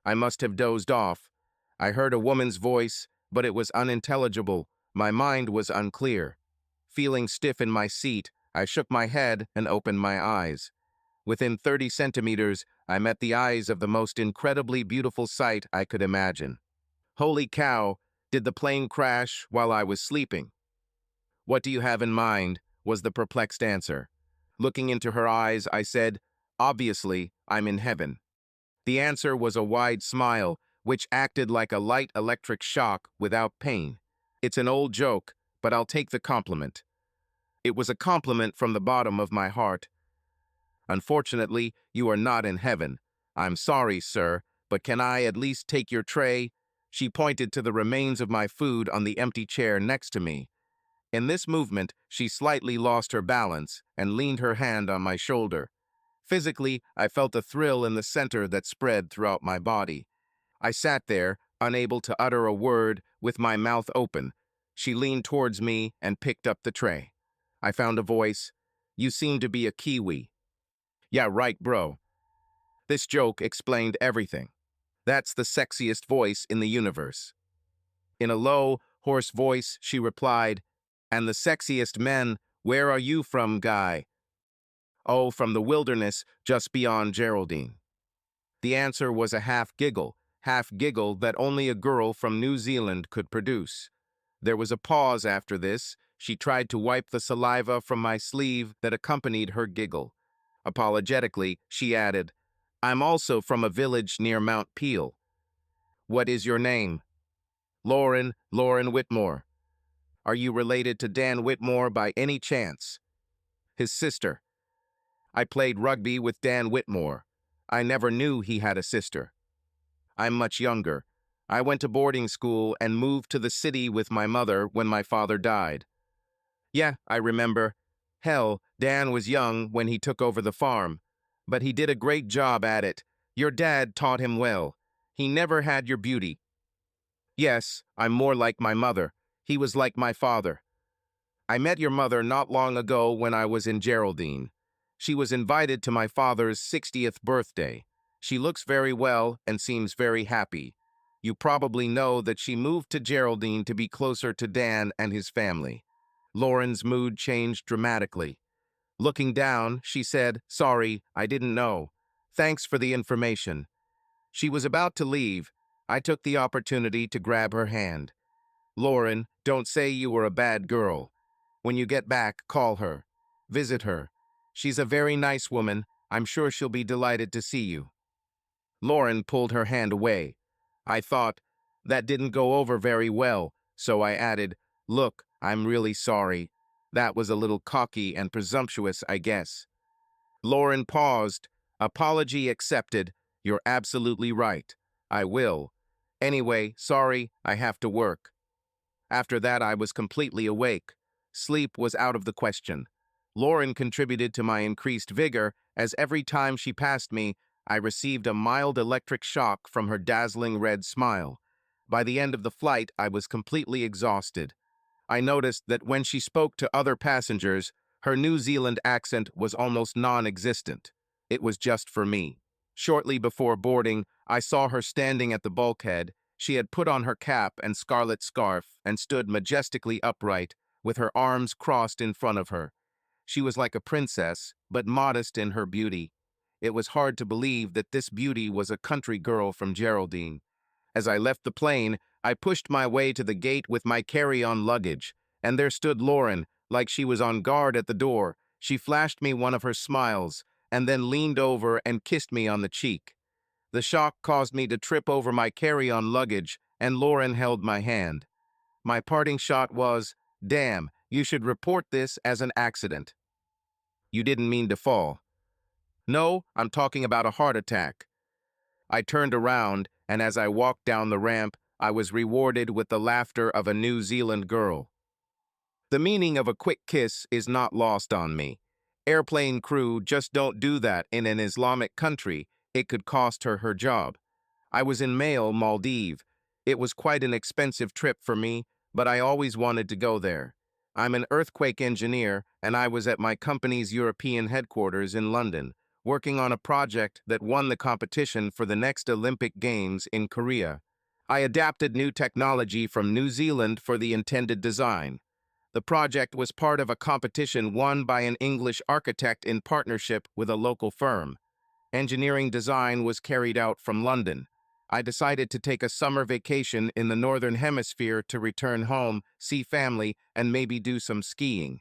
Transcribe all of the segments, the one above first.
I must have dozed off. I heard a woman's voice, but it was unintelligible. My mind was unclear. Feeling stiff in my seat, I shook my head and opened my eyes. Within 30 centimeters, I met the eyes of the most incredibly beautiful sight I could imagine. Holy cow, did the plane crash while I was sleeping? What do you have in mind? Was the perplexed answer. Looking into her eyes, I said, obviously, I'm in heaven. The answer was a wide smile, which acted like a light electric shock without pain. It's an old joke, but I'll take the compliment. It was a compliment from the bottom of my heart. Unfortunately, you are not in heaven. I'm sorry, sir, but can I at least take your tray? She pointed to the remains of my food on the empty chair next to me. In this movement, she slightly lost her balance and leaned her hand on my shoulder. Physically, I felt a thrill in the center that spread throughout my body. I sat there, unable to utter a word, with my mouth open. She leaned towards me and picked up the tray. I found a voice. You seem to be a Kiwi. Yeah, right, bro. This joke explained everything. That's the sexiest voice in the universe. In a low, hoarse voice, she replied, and the sexiest men, where are you from, guy? Oh, from the wilderness just beyond Geraldine. The answer was a half giggle that only a girl from New Zealand could produce. There was a pause after this. She tried to wipe the saliva from my sleeve that accompanied her giggle. Apologetically, she added, I'm also from a village near Mount Peel. What is your name? Lauren Whitmore. Are you related to Dan Whitmore by any chance? His sister. I played rugby with Dan Whitmore. I never knew he had a sister. I'm much younger. I went to boarding school and moved to the city with my mother when my father died. Yeah, I remember. Hell, Dan was young when he took over the farm, but he did a great job at it. Your dad taught him well. He never had your beauty. Yes, I'm more like my mother. He was like my father. I met your mother not long ago when I was in Geraldine. She was invited to my father's 60th birthday. She looks very well and seems very happy. You probably know that she moved to Geraldine to be closer to Dan and his family. Lauren's mood changed dramatically. Looking down, she said, sorry, I didn't know. Thanks for the information. She was about to leave. I took the opportunity to grab her hand. Lauren, don't say you were a bad girl. When you get back, call her. Visit her. She's a very nice woman. I'm sure she'll be delighted to see you. Lauren pulled her hand away. I thought, that didn't go over very well, so I added, look, I'm really sorry. That was a little cocky and presumptuous, I guess. Lauren paused. Apology accepted. You're absolutely right. I will. Anyway, sorry, I have to work. After that, I was completely awake. Sleep was out of the question. Lauren contributed to my increased vigor, as every time she passed me, I received a mild electric shock from her dazzling red smile. By the end of the flight, I was completely exhausted. I noticed that when she spoke to other passengers, her New Zealand accent was almost non-existent. It was just for me. Shortly before boarding, I saw her standing at the bulkhead. She had put on her cap and scarlet scarf and stood majestically upright, with her arms crossed in front of her. She was like a princess, but modest in her beauty. It was hard to believe that this beauty was a country girl from Geraldine. As I left the plane, I pushed my way to the gate with my carry-on luggage, and there stood Lauren, like she was on guard at the door. She flashed me one of her smiles, and then leaned over and kissed me on the cheek. The shock caused me to trip over my carry-on luggage, and Lauren held my hand. My parting shot was, damn, you should report this as an accident. You didn't mean to fall. No, I'm talking about a heart attack. I turned around, and as I walked down the ramp, I was rewarded with the laughter of a New Zealand girl. The meaning of a quick kiss is not lost on me. Airplane crew just don't do that in an Islamic country. It could cost her her job. I was in Maldives. It was quite an expensive trip for me, but I always wanted to go there. I'm an earthquake engineer, and I was at my company's European headquarters in London, working on a project that won the competition for the next Olympic Games in Korea. I adapted new technology from New Zealand for the intended design. The project was part of a competition won by an English architect in partnership with a local firm. Engineering design was carried out from London. I decided to take a summer vacation in the Northern Hemisphere to return home, see family, and maybe do some skiing.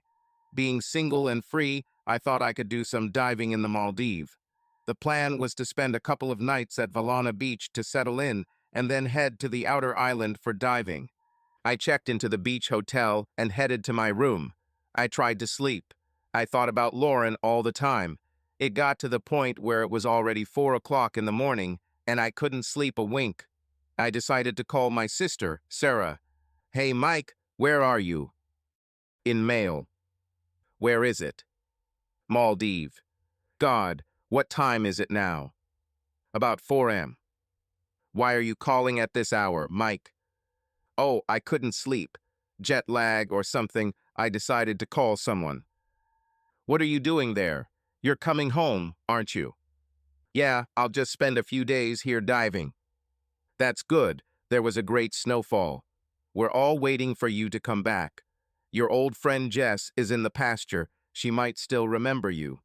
Being single and free, I thought I could do some diving in the Maldives. The plan was to spend a couple of nights at Valana Beach to settle in, and then head to the outer island for diving. I checked into the beach hotel and headed to my room. I tried to sleep. I thought about Lauren all the time. It got to the point where it was already 4 o'clock in the morning, and I couldn't sleep a wink. I decided to call my sister, Sarah. "Hey, Mike, where are you?" In mail. "Where is it?" "Maldives." "God, what time is it now?" "About 4 a.m." "Why are you calling at this hour, Mike?" "Oh, I couldn't sleep. Jet lag or something. I decided to call someone." "What are you doing there? You're coming home, aren't you?" "Yeah, I'll just spend a few days here diving." "That's good. There was a great snowfall. We're all waiting for you to come back. Your old friend Jess is in the pasture. She might still remember you."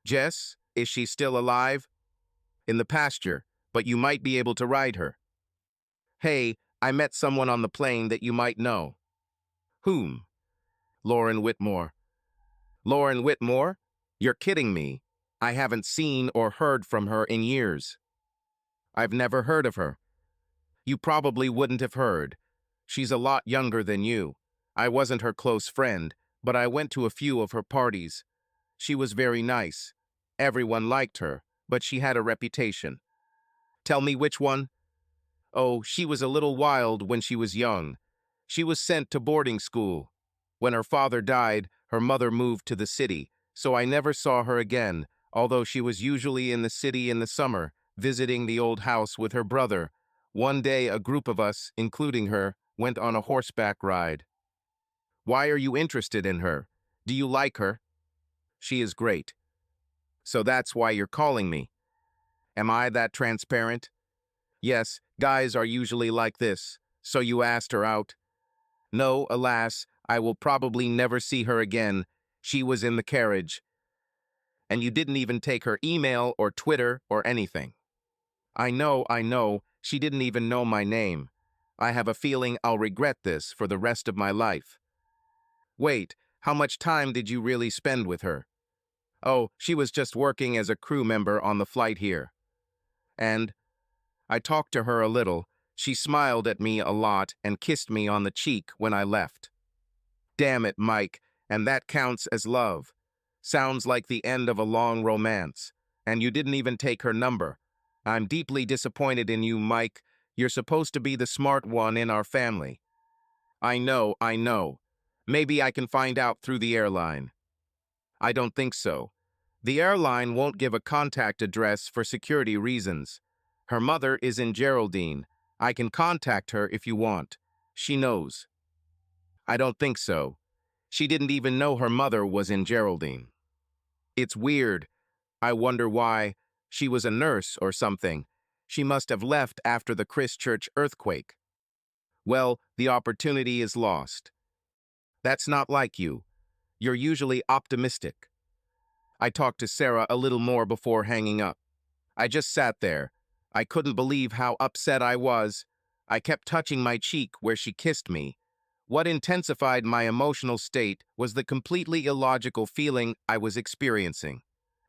"Jess? Is she still alive?" "In the pasture, but you might be able to ride her." "Hey, I met someone on the plane that you might know." "Whom?" "Lauren Whitmore." "Lauren Whitmore? You're kidding me. I haven't seen or heard from her in years." "I've never heard of her." "You probably wouldn't have heard. She's a lot younger than you. I wasn't her close friend, but I went to a few of her parties. She was very nice. Everyone liked her, but she had a reputation." "Tell me which one." "Oh, she was a little wild when she was young. She was sent to boarding school. When her father died, her mother moved to the city, so I never saw her again, although she was usually in the city in the summer, visiting the old house with her brother. One day, a group of us, including her, went on a horseback ride." "Why are you interested in her? Do you like her?" "She is great." "So that's why you're calling me." "Am I that transparent?" "Yes, guys are usually like this. So you asked her out?" "No, alas, I will probably never see her again. She was in the carriage." "And you didn't even take her email or Twitter or anything." I know. She didn't even know my name. I have a feeling I'll regret this for the rest of my life." "Wait, how much time did you really spend with her?" "Oh, she was just working as a crew member on the flight here." "And?" "I talked to her a little. She smiled at me a lot and kissed me on the cheek when I left." "Damn it, Mike, and that counts as love. Sounds like the end of a long romance. And you didn't even take her number. I'm deeply disappointed in you, Mike. You're supposed to be the smart one in our family." I know. Maybe I can find out through the airline." "I don't think so. The airline won't give a contact address for security reasons. Her mother is in Geraldine. I can contact her if you want. She knows." "I don't think so. She didn't even know her mother was in Geraldine." "It's weird. I wonder why. She was a nurse or something. She must have left after the Christchurch earthquake." "Well, the opportunity is lost." "That's not like you. You're usually optimistic." I talked to Sarah a little more before hanging up. I just sat there. I couldn't believe how upset I was. I kept touching my cheek where she kissed me. What intensified my emotional state was the completely illogical feeling I was experiencing.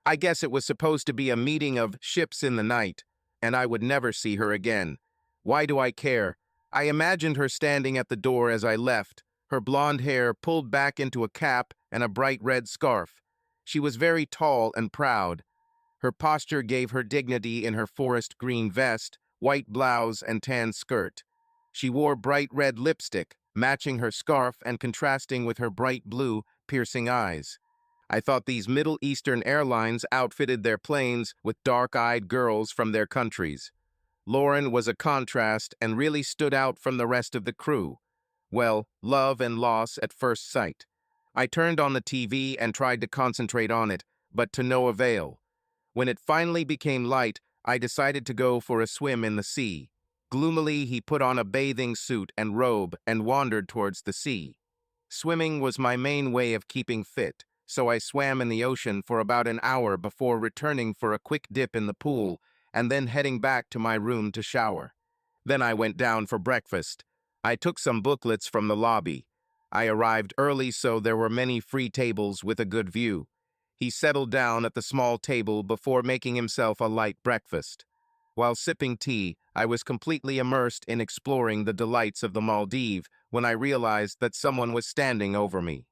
I guess it was supposed to be a meeting of ships in the night, and I would never see her again. Why do I care? I imagined her standing at the door as I left, her blonde hair pulled back into a cap and a bright red scarf. She was very tall and proud. Her posture gave her dignity in her forest green vest, white blouse, and tan skirt. She wore bright red lipstick, matching her scarf and contrasting with her bright blue, piercing eyes. I thought these Middle Eastern airlines outfitted their planes with dark-eyed girls from their countries. Lauren was a contrast and really stood out from the rest of the crew. Well, love and loss at first sight. I turned on the TV and tried to concentrate on it, but to no avail. When it finally became light, I decided to go for a swim in the sea. Gloomily, he put on a bathing suit and robe and wandered towards the sea. Swimming was my main way of keeping fit, so I swam in the ocean for about an hour before returning for a quick dip in the pool and then heading back to my room to shower. Then I went down for breakfast. I took some booklets from the lobby. I arrived early, so there were many free tables with a good view. He settled down at the small table before making himself a light breakfast. While sipping tea, I was completely immersed in exploring the delights of the Maldives when I realized that someone was standing over me.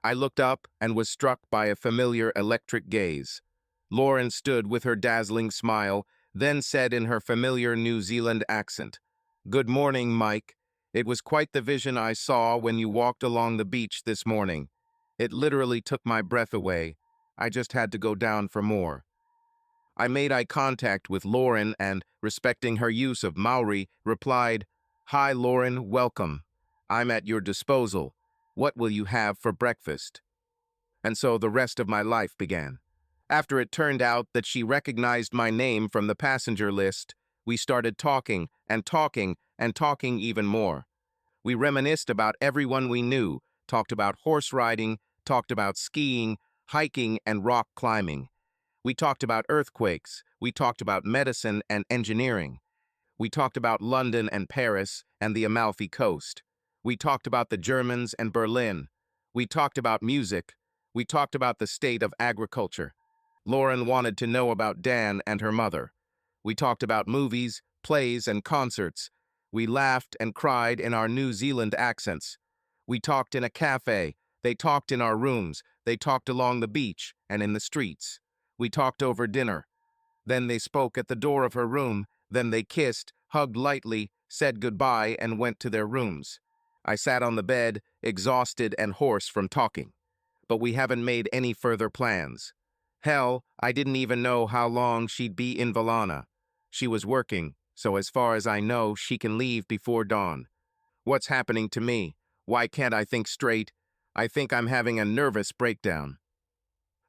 I looked up and was struck by a familiar electric gaze. Lauren stood with her dazzling smile, then said in her familiar New Zealand accent, "Good morning, Mike. It was quite the vision I saw when you walked along the beach this morning. It literally took my breath away. I just had to go down for more." I made eye contact with Lauren and, respecting her use of Maori, replied, "Hi, Lauren, welcome. I'm at your disposal. What will you have for breakfast?" And so the rest of my life began. After it turned out that she recognized my name from the passenger list, we started talking and talking and talking even more. We reminisced about everyone we knew, talked about horse riding, talked about skiing, hiking, and rock climbing. We talked about earthquakes, we talked about medicine and engineering. We talked about London and Paris and the Amalfi Coast. We talked about the Germans and Berlin. We talked about music. We talked about the state of agriculture. Lauren wanted to know about Dan and her mother. We talked about movies, plays, and concerts. We laughed and cried in our New Zealand accents. We talked in a cafe. They talked in our rooms. They talked along the beach and in the streets. We talked over dinner. Then they spoke at the door of her room. Then they kissed, hugged lightly, said goodbye, and went to their rooms. I sat on the bed, exhausted and hoarse from talking. But we haven't made any further plans. Hell, I didn't even know how long she'd be in Valana. She was working, so as far as I know, she can leave before dawn. What's happening to me? Why can't I think straight? I think I'm having a nervous breakdown.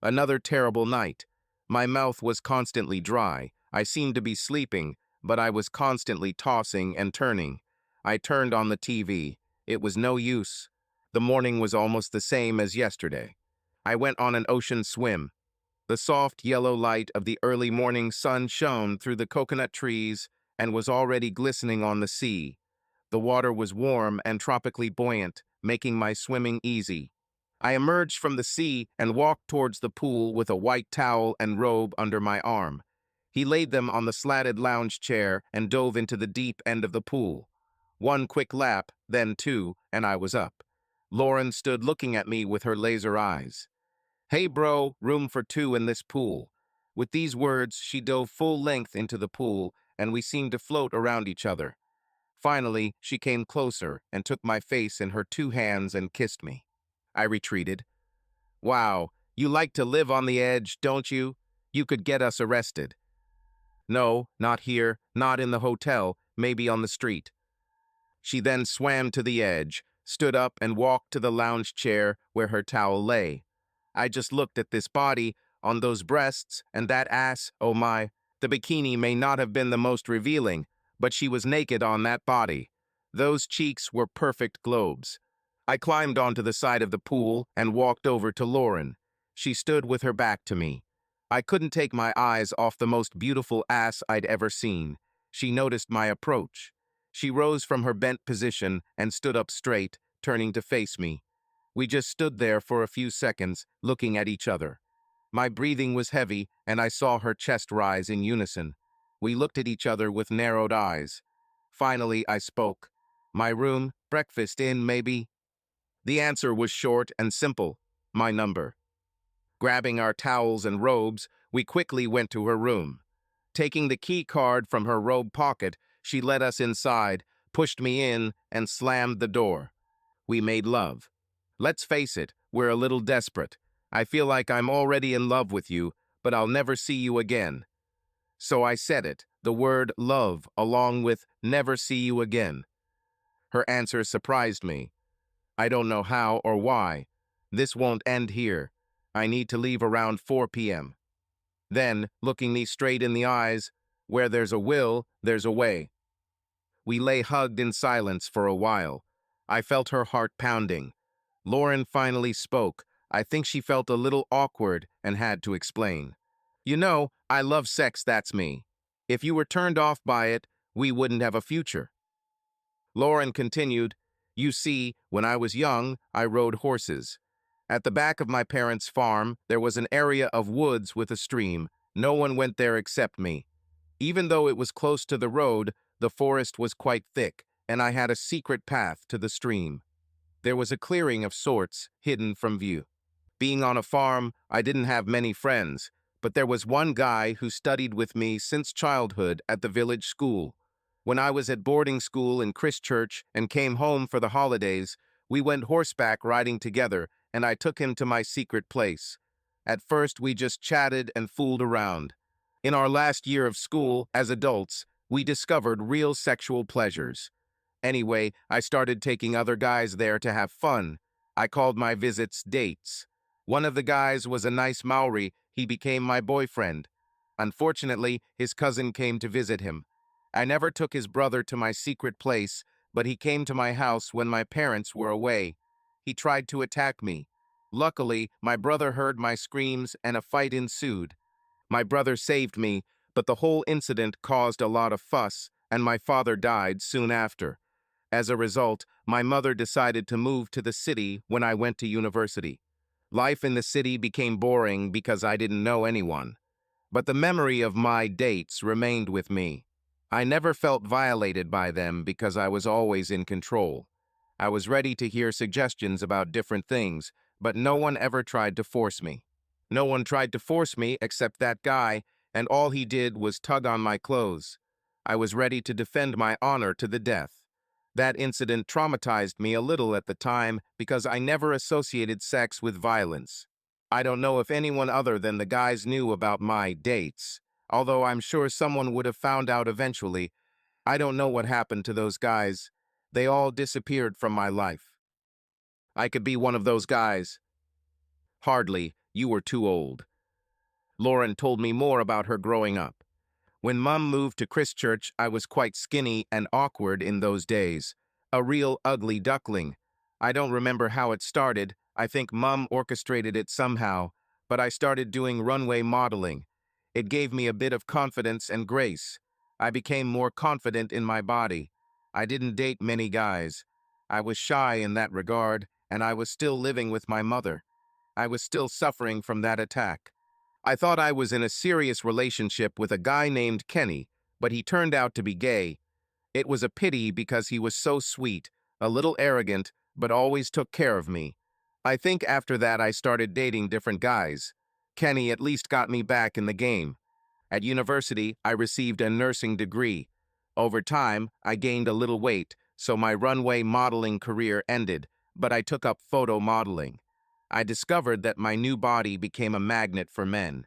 Another terrible night. My mouth was constantly dry. I seemed to be sleeping, but I was constantly tossing and turning. I turned on the TV. It was no use. The morning was almost the same as yesterday. I went on an ocean swim. The soft yellow light of the early morning sun shone through the coconut trees and was already glistening on the sea. The water was warm and tropically buoyant, making my swimming easy. I emerged from the sea and walked towards the pool with a white towel and robe under my arm. He laid them on the slatted lounge chair and dove into the deep end of the pool. One quick lap, then two, and I was up. Lauren stood looking at me with her laser eyes. "Hey bro, room for two in this pool." With these words, she dove full length into the pool, and we seemed to float around each other. Finally, she came closer and took my face in her two hands and kissed me. I retreated. "Wow, you like to live on the edge, don't you? You could get us arrested." "No, not here, not in the hotel, maybe on the street." She then swam to the edge, stood up and walked to the lounge chair where her towel lay. I just looked at this body, on those breasts, and that ass, oh my. The bikini may not have been the most revealing, but she was naked on that body. Those cheeks were perfect globes. I climbed onto the side of the pool and walked over to Lauren. She stood with her back to me. I couldn't take my eyes off the most beautiful ass I'd ever seen. She noticed my approach. She rose from her bent position and stood up straight, turning to face me. We just stood there for a few seconds, looking at each other. My breathing was heavy, and I saw her chest rise in unison. We looked at each other with narrowed eyes. Finally, I spoke. "My room, breakfast in, maybe?" The answer was short and simple. "My number." Grabbing our towels and robes, we quickly went to her room. Taking the key card from her robe pocket, she led us inside, pushed me in, and slammed the door. We made love. Let's face it, we're a little desperate. I feel like I'm already in love with you, but I'll never see you again. So I said it, the word love, along with never see you again. Her answer surprised me. "I don't know how or why. This won't end here. I need to leave around 4 p.m. Then, looking me straight in the eyes, "Where there's a will, there's a way." We lay hugged in silence for a while. I felt her heart pounding. Lauren finally spoke. I think she felt a little awkward and had to explain. "You know, I love sex, that's me. If you were turned off by it, we wouldn't have a future." Lauren continued, "You see, when I was young, I rode horses. At the back of my parents' farm, there was an area of woods with a stream. No one went there except me. Even though it was close to the road, the forest was quite thick, and I had a secret path to the stream. There was a clearing of sorts, hidden from view. Being on a farm, I didn't have many friends, but there was one guy who studied with me since childhood at the village school. When I was at boarding school in Christchurch and came home for the holidays, we went horseback riding together, and I took him to my secret place. At first, we just chatted and fooled around. In our last year of school, as adults, we discovered real sexual pleasures. Anyway, I started taking other guys there to have fun. I called my visits dates. One of the guys was a nice Maori. He became my boyfriend. Unfortunately, his cousin came to visit him. I never took his brother to my secret place, but he came to my house when my parents were away. He tried to attack me. Luckily, my brother heard my screams and a fight ensued. My brother saved me, but the whole incident caused a lot of fuss, and my father died soon after. As a result, my mother decided to move to the city when I went to university. Life in the city became boring because I didn't know anyone. But the memory of my dates remained with me. I never felt violated by them because I was always in control. I was ready to hear suggestions about different things, but no one ever tried to force me. No one tried to force me except that guy, and all he did was tug on my clothes. I was ready to defend my honor to the death. That incident traumatized me a little at the time because I never associated sex with violence. I don't know if anyone other than the guys knew about my dates, although I'm sure someone would have found out eventually. I don't know what happened to those guys. They all disappeared from my life. I could be one of those guys. Hardly, you were too old. Lauren told me more about her growing up. When Mum moved to Christchurch, I was quite skinny and awkward in those days. A real ugly duckling. I don't remember how it started. I think Mum orchestrated it somehow, but I started doing runway modeling. It gave me a bit of confidence and grace. I became more confident in my body. I didn't date many guys. I was shy in that regard, and I was still living with my mother. I was still suffering from that attack. I thought I was in a serious relationship with a guy named Kenny, but he turned out to be gay. It was a pity because he was so sweet, a little arrogant, but always took care of me. I think after that I started dating different guys. Kenny at least got me back in the game. At university, I received a nursing degree. Over time, I gained a little weight, so my runway modeling career ended, but I took up photo modeling. I discovered that my new body became a magnet for men.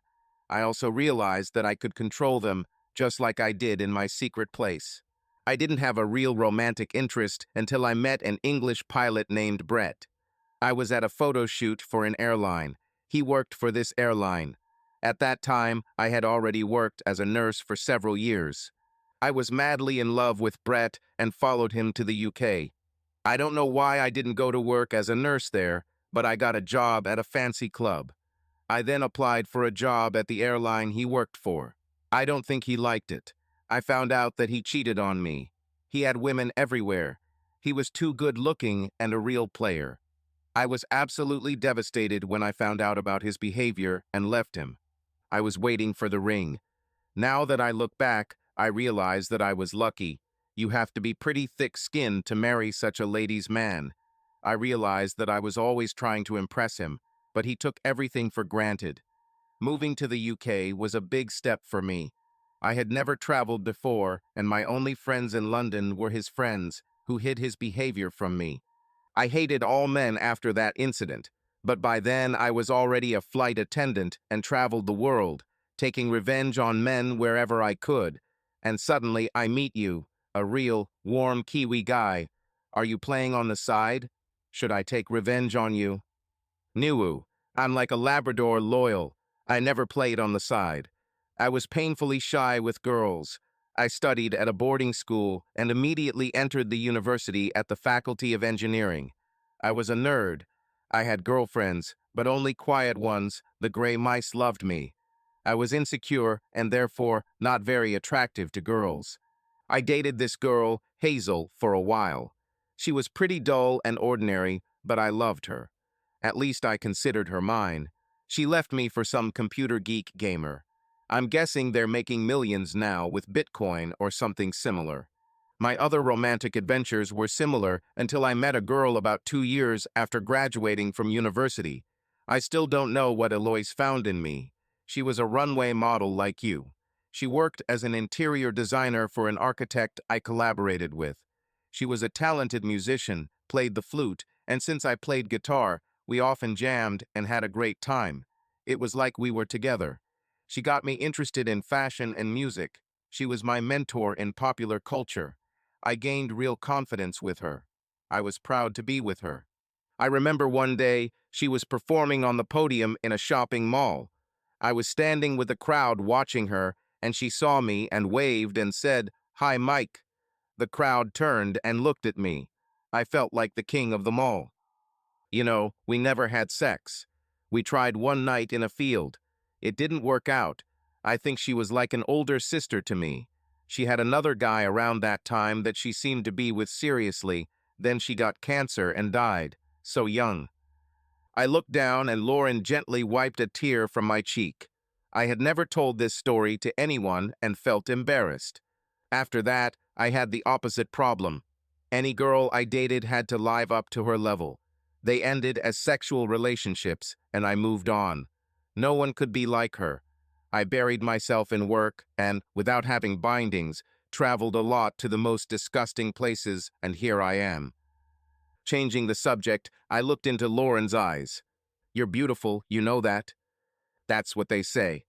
I also realized that I could control them, just like I did in my secret place. I didn't have a real romantic interest until I met an English pilot named Brett. I was at a photo shoot for an airline. He worked for this airline. At that time, I had already worked as a nurse for several years. I was madly in love with Brett and followed him to the UK. I don't know why I didn't go to work as a nurse there, but I got a job at a fancy club. I then applied for a job at the airline he worked for. I don't think he liked it. I found out that he cheated on me. He had women everywhere. He was too good-looking and a real player. I was absolutely devastated when I found out about his behavior and left him. I was waiting for the ring. Now that I look back, I realize that I was lucky. You have to be pretty thick-skinned to marry such a ladies' man. I realized that I was always trying to impress him, but he took everything for granted. Moving to the UK was a big step for me. I had never traveled before, and my only friends in London were his friends, who hid his behavior from me. I hated all men after that incident, but by then I was already a flight attendant and traveled the world, taking revenge on men wherever I could. And suddenly I meet you, a real, warm Kiwi guy. Are you playing on the side? Should I take revenge on you? Niwu, I'm like a Labrador loyal. I never played on the side. I was painfully shy with girls. I studied at a boarding school and immediately entered the university at the Faculty of Engineering. I was a nerd. I had girlfriends, but only quiet ones. The gray mice loved me. I was insecure and therefore not very attractive to girls. I dated this girl, Hazel, for a while. She was pretty dull and ordinary, but I loved her. At least I considered her mine. She left me for some computer geek gamer. I'm guessing they're making millions now with Bitcoin or something similar. My other romantic adventures were similar until I met a girl about 2 years after graduating from university. I still don't know what Eloise found in me. She was a runway model like you. She worked as an interior designer for an architect I collaborated with. She was a talented musician, played the flute, and since I played guitar, we often jammed and had a great time. It was like we were together. She got me interested in fashion and music. She was my mentor in popular culture. I gained real confidence with her. I was proud to be with her. I remember one day she was performing on the podium in a shopping mall. I was standing with the crowd watching her, and she saw me and waved and said, "Hi, Mike." The crowd turned and looked at me. I felt like the king of the mall. You know, we never had sex. We tried one night in a field. It didn't work out. I think she was like an older sister to me. She had another guy around that time that she seemed to be with seriously. Then she got cancer and died, so young. I looked down and Lauren gently wiped a tear from my cheek. I had never told this story to anyone and felt embarrassed. After that, I had the opposite problem. Any girl I dated had to live up to her level. They ended as sexual relationships, and I moved on. No one could be like her. I buried myself in work and, without having bindings, traveled a lot to the most disgusting places, and here I am. Changing the subject, I looked into Lauren's eyes. "You're beautiful, you know that." "That's what they say."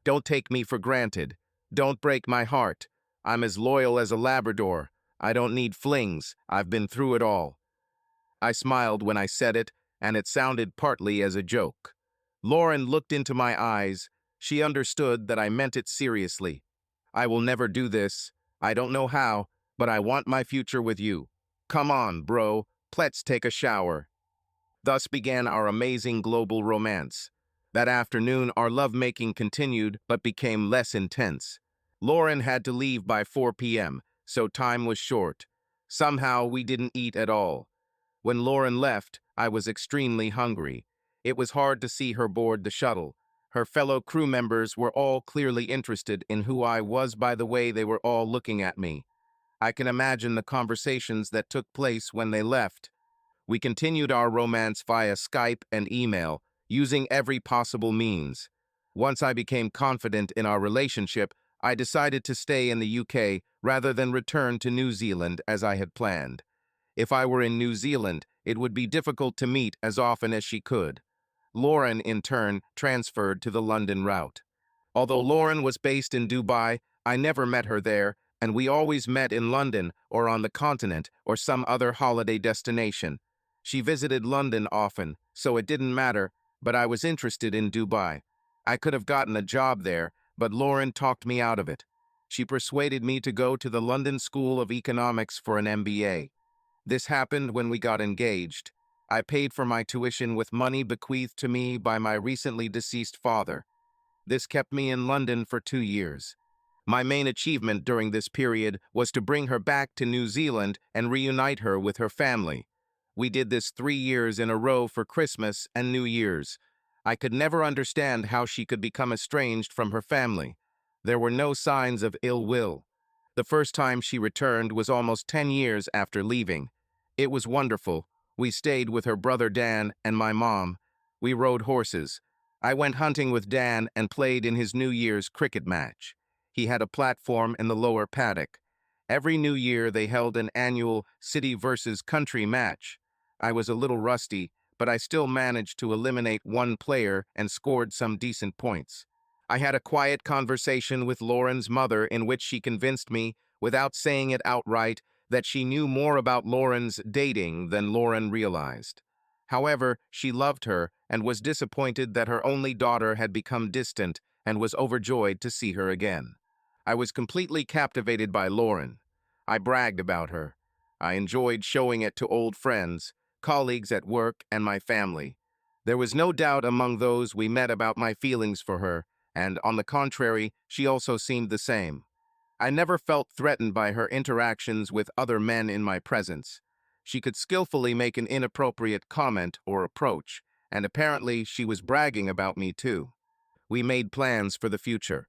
"Don't take me for granted. Don't break my heart. I'm as loyal as a Labrador. I don't need flings. I've been through it all." I smiled when I said it, and it sounded partly as a joke. Lauren looked into my eyes. She understood that I meant it seriously. "I will never do this. I don't know how, but I want my future with you. Come on, bro. Let's take a shower." Thus began our amazing global romance. That afternoon, our lovemaking continued but became less intense. Lauren had to leave by 4 p.m., so time was short. Somehow, we didn't eat at all. When Lauren left, I was extremely hungry. It was hard to see her board the shuttle. Her fellow crew members were all clearly interested in who I was by the way they were all looking at me. I can imagine the conversations that took place when they left. We continued our romance via Skype and email, using every possible means. Once I became confident in our relationship, I decided to stay in the UK rather than return to New Zealand as I had planned. If I were in New Zealand, it would be difficult to meet as often as she could. Lauren, in turn, transferred to the London route. Although Lauren was based in Dubai, I never met her there, and we always met in London or on the continent or some other holiday destination. She visited London often, so it didn't matter, but I was interested in Dubai. I could have gotten a job there, but Lauren talked me out of it. She persuaded me to go to the London School of Economics for an MBA. This happened when we got engaged. I paid for my tuition with money bequeathed to me by my recently deceased father. This kept me in London for 2 years. My main achievement during this period was to bring her back to New Zealand and reunite her with her family. We did this 3 years in a row for Christmas and New Year's. I could never understand how she could become estranged from her family. There were no signs of ill will. The first time she returned was almost 10 years after leaving. It was wonderful. We stayed with her brother Dan and my mom. We rode horses. I went hunting with Dan and played in his New Year's cricket match. He had a platform in the lower paddock. Every New Year they held an annual city versus country match. I was a little rusty, but I still managed to eliminate one player and scored some decent points. I had a quiet conversation with Lauren's mother in which she convinced me, without saying it outright, that she knew more about Lauren's dating than Lauren realized. However, she loved her and was disappointed that her only daughter had become distant and was overjoyed to see her again. I was completely captivated by Lauren. I bragged about her. I enjoyed showing it to old friends, colleagues at work, and my family. There was no doubt among those we met about my feelings for her, and on the contrary, she also seemed the same. I never felt threatened by her interactions with other men in my presence. She could skillfully make an inappropriate comment or approach, and apparently she was bragging about me too. We made plans for the future.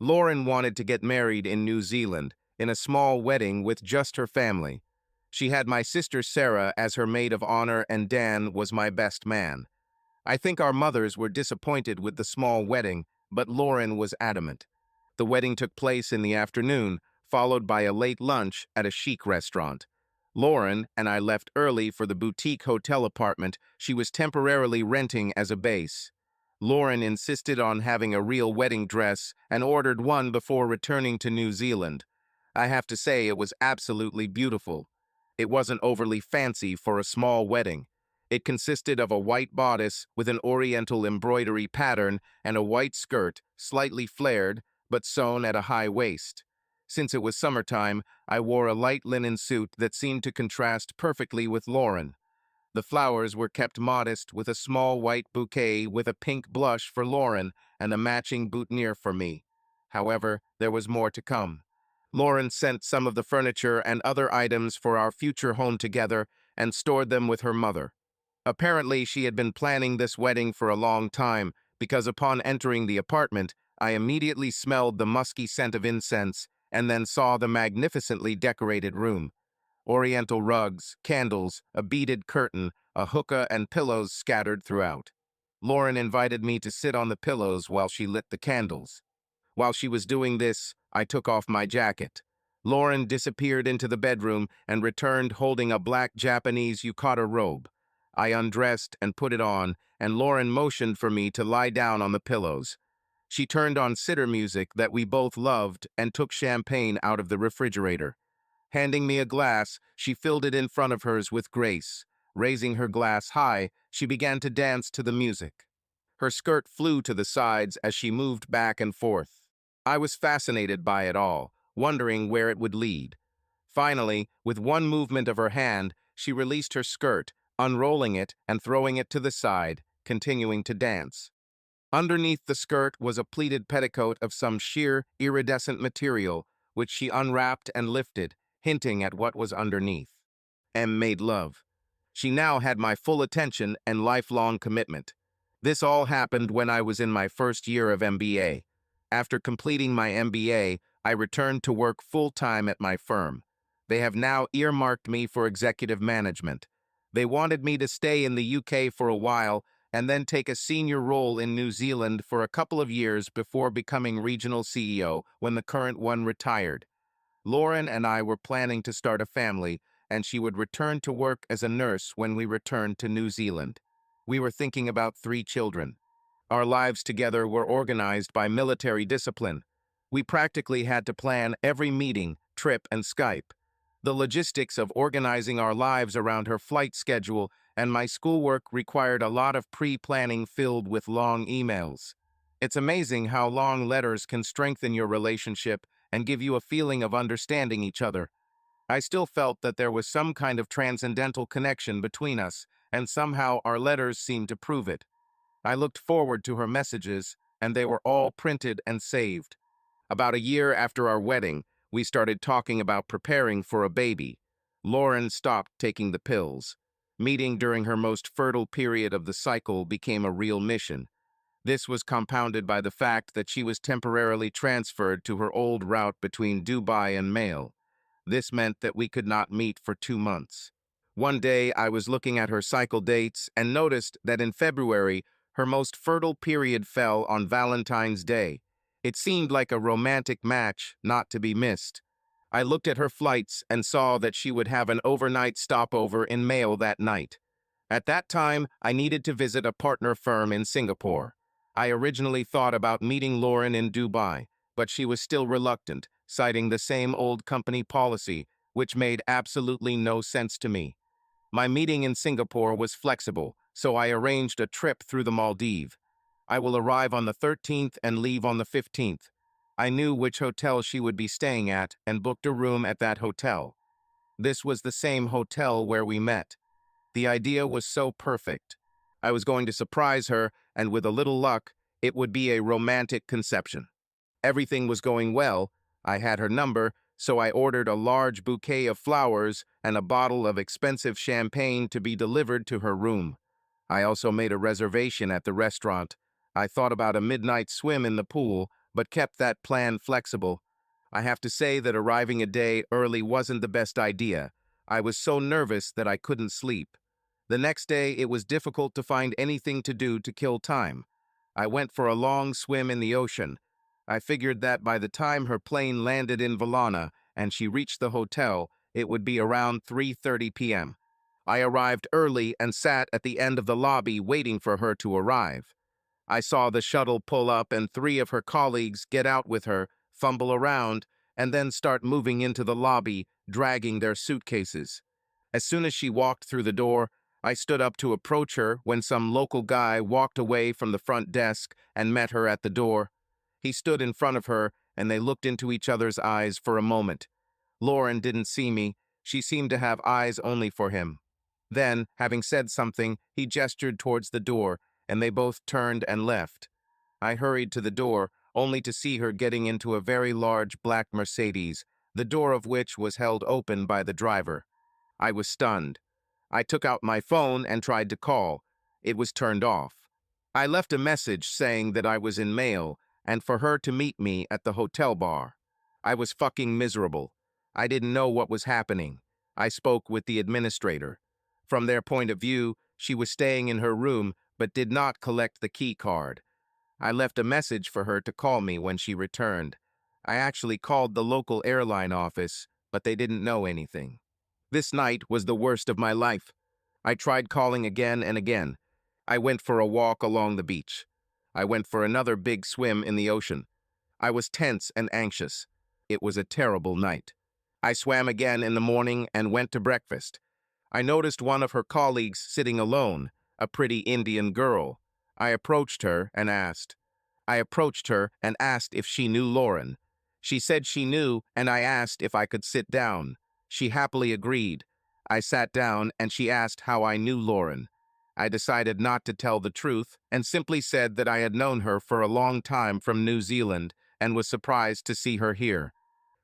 Lauren wanted to get married in New Zealand, in a small wedding with just her family. She had my sister Sarah as her maid of honor, and Dan was my best man. I think our mothers were disappointed with the small wedding, but Lauren was adamant. The wedding took place in the afternoon, followed by a late lunch at a chic restaurant. Lauren and I left early for the boutique hotel apartment she was temporarily renting as a base. Lauren insisted on having a real wedding dress and ordered one before returning to New Zealand. I have to say it was absolutely beautiful. It wasn't overly fancy for a small wedding. It consisted of a white bodice with an oriental embroidery pattern and a white skirt, slightly flared, but sewn at a high waist. Since it was summertime, I wore a light linen suit that seemed to contrast perfectly with Lauren. The flowers were kept modest, with a small white bouquet with a pink blush for Lauren and a matching boutonniere for me. However, there was more to come. Lauren sent some of the furniture and other items for our future home together and stored them with her mother. Apparently, she had been planning this wedding for a long time, because upon entering the apartment, I immediately smelled the musky scent of incense and then saw the magnificently decorated room. Oriental rugs, candles, a beaded curtain, a hookah, and pillows scattered throughout. Lauren invited me to sit on the pillows while she lit the candles. While she was doing this, I took off my jacket. Lauren disappeared into the bedroom and returned holding a black Japanese yukata robe. I undressed and put it on, and Lauren motioned for me to lie down on the pillows. She turned on sitar music that we both loved and took champagne out of the refrigerator. Handing me a glass, she filled it in front of hers with grace. Raising her glass high, she began to dance to the music. Her skirt flew to the sides as she moved back and forth. I was fascinated by it all, wondering where it would lead. Finally, with one movement of her hand, she released her skirt, unrolling it and throwing it to the side, continuing to dance. Underneath the skirt was a pleated petticoat of some sheer, iridescent material, which she unwrapped and lifted, hinting at what was underneath. M made love. She now had my full attention and lifelong commitment. This all happened when I was in my first year of MBA. After completing my MBA, I returned to work full-time at my firm. They have now earmarked me for executive management. They wanted me to stay in the UK for a while and then take a senior role in New Zealand for a couple of years before becoming regional CEO when the current one retired. Lauren and I were planning to start a family, and she would return to work as a nurse when we returned to New Zealand. We were thinking about 3 children. Our lives together were organized by military discipline. We practically had to plan every meeting, trip, and Skype. The logistics of organizing our lives around her flight schedule and my schoolwork required a lot of pre-planning filled with long emails. It's amazing how long letters can strengthen your relationship and give you a feeling of understanding each other. I still felt that there was some kind of transcendental connection between us, and somehow our letters seemed to prove it. I looked forward to her messages, and they were all printed and saved. About a year after our wedding, we started talking about preparing for a baby. Lauren stopped taking the pills. Meeting during her most fertile period of the cycle became a real mission. This was compounded by the fact that she was temporarily transferred to her old route between Dubai and Mail. This meant that we could not meet for 2 months. One day, I was looking at her cycle dates and noticed that in February, her most fertile period fell on Valentine's Day. It seemed like a romantic match not to be missed. I looked at her flights and saw that she would have an overnight stopover in Mail that night. At that time, I needed to visit a partner firm in Singapore. I originally thought about meeting Lauren in Dubai, but she was still reluctant, citing the same old company policy, which made absolutely no sense to me. My meeting in Singapore was flexible. so I arranged a trip through the Maldives. I will arrive on the 13th and leave on the 15th. I knew which hotel she would be staying at and booked a room at that hotel. This was the same hotel where we met. The idea was so perfect. I was going to surprise her, and with a little luck, it would be a romantic conception. Everything was going well. I had her number, so I ordered a large bouquet of flowers and a bottle of expensive champagne to be delivered to her room. I also made a reservation at the restaurant. I thought about a midnight swim in the pool, but kept that plan flexible. I have to say that arriving a day early wasn't the best idea. I was so nervous that I couldn't sleep. The next day, it was difficult to find anything to do to kill time. I went for a long swim in the ocean. I figured that by the time her plane landed in Valana and she reached the hotel, it would be around 3:30 p.m. I arrived early and sat at the end of the lobby waiting for her to arrive. I saw the shuttle pull up and three of her colleagues get out with her, fumble around, and then start moving into the lobby, dragging their suitcases. As soon as she walked through the door, I stood up to approach her when some local guy walked away from the front desk and met her at the door. He stood in front of her, and they looked into each other's eyes for a moment. Lauren didn't see me. She seemed to have eyes only for him. Then, having said something, he gestured towards the door, and they both turned and left. I hurried to the door, only to see her getting into a very large black Mercedes, the door of which was held open by the driver. I was stunned. I took out my phone and tried to call. It was turned off. I left a message saying that I was in mail and for her to meet me at the hotel bar. I was fucking miserable. I didn't know what was happening. I spoke with the administrator. From their point of view, she was staying in her room but did not collect the key card. I left a message for her to call me when she returned. I actually called the local airline office, but they didn't know anything. This night was the worst of my life. I tried calling again and again. I went for a walk along the beach. I went for another big swim in the ocean. I was tense and anxious. It was a terrible night. I swam again in the morning and went to breakfast. I noticed one of her colleagues sitting alone, a pretty Indian girl. I approached her and asked if she knew Lauren. She said she knew, and I asked if I could sit down. She happily agreed. I sat down and she asked how I knew Lauren. I decided not to tell the truth and simply said that I had known her for a long time from New Zealand and was surprised to see her here.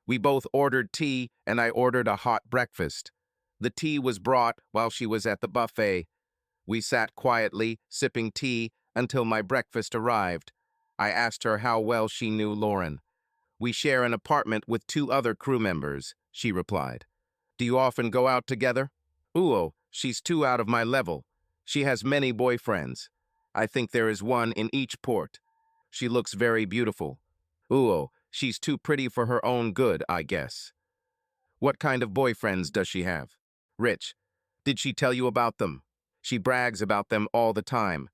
We both ordered tea and I ordered a hot breakfast. The tea was brought while she was at the buffet. We sat quietly, sipping tea, until my breakfast arrived. I asked her how well she knew Lauren. "We share an apartment with two other crew members," she replied. "Do you often go out together?" "Ooh, she's too out of my level. She has many boyfriends. I think there is one in each port. She looks very beautiful. Ooh, she's too pretty for her own good, I guess." "What kind of boyfriends does she have?" "Rich. Did she tell you about them?" "She brags about them all the time."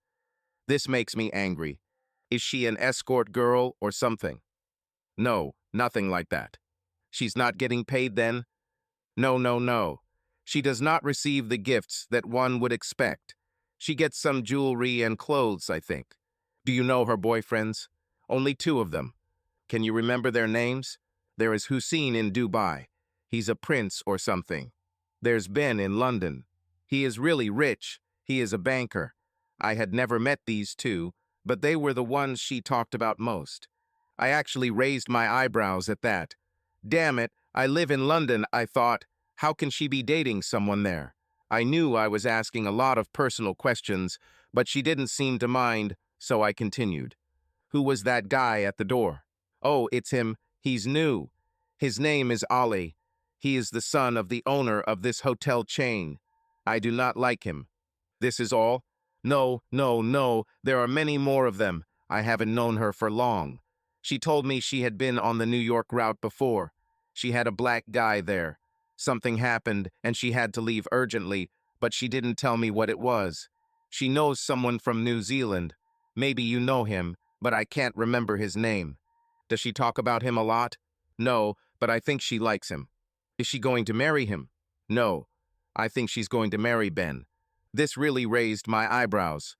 This makes me angry. Is she an escort girl or something? "No, nothing like that." "She's not getting paid then?" No, no, no. She does not receive the gifts that one would expect. She gets some jewelry and clothes, I think." "Do you know her boyfriends?" "Only two of them." "Can you remember their names?" "There is Hussein in Dubai. He's a prince or something. There's Ben in London. He is really rich. He is a banker." I had never met these two, but they were the ones she talked about most. I actually raised my eyebrows at that. Damn it, I live in London, I thought. How can she be dating someone there? I knew I was asking a lot of personal questions, but she didn't seem to mind, so I continued. "Who was that guy at the door?" "Oh, it's him. He's new. His name is Ali. He is the son of the owner of this hotel chain. I do not like him." "This is all?" "No, no, no. There are many more of them. I haven't known her for long. She told me she had been on the New York route before. She had a black guy there. Something happened and she had to leave urgently, but she didn't tell me what it was. She knows someone from New Zealand. Maybe you know him, but I can't remember his name." "Does she talk about him a lot?" "No, but I think she likes him." "Is she going to marry him?" "No. I think she's going to marry Ben." This really raised my eyebrows.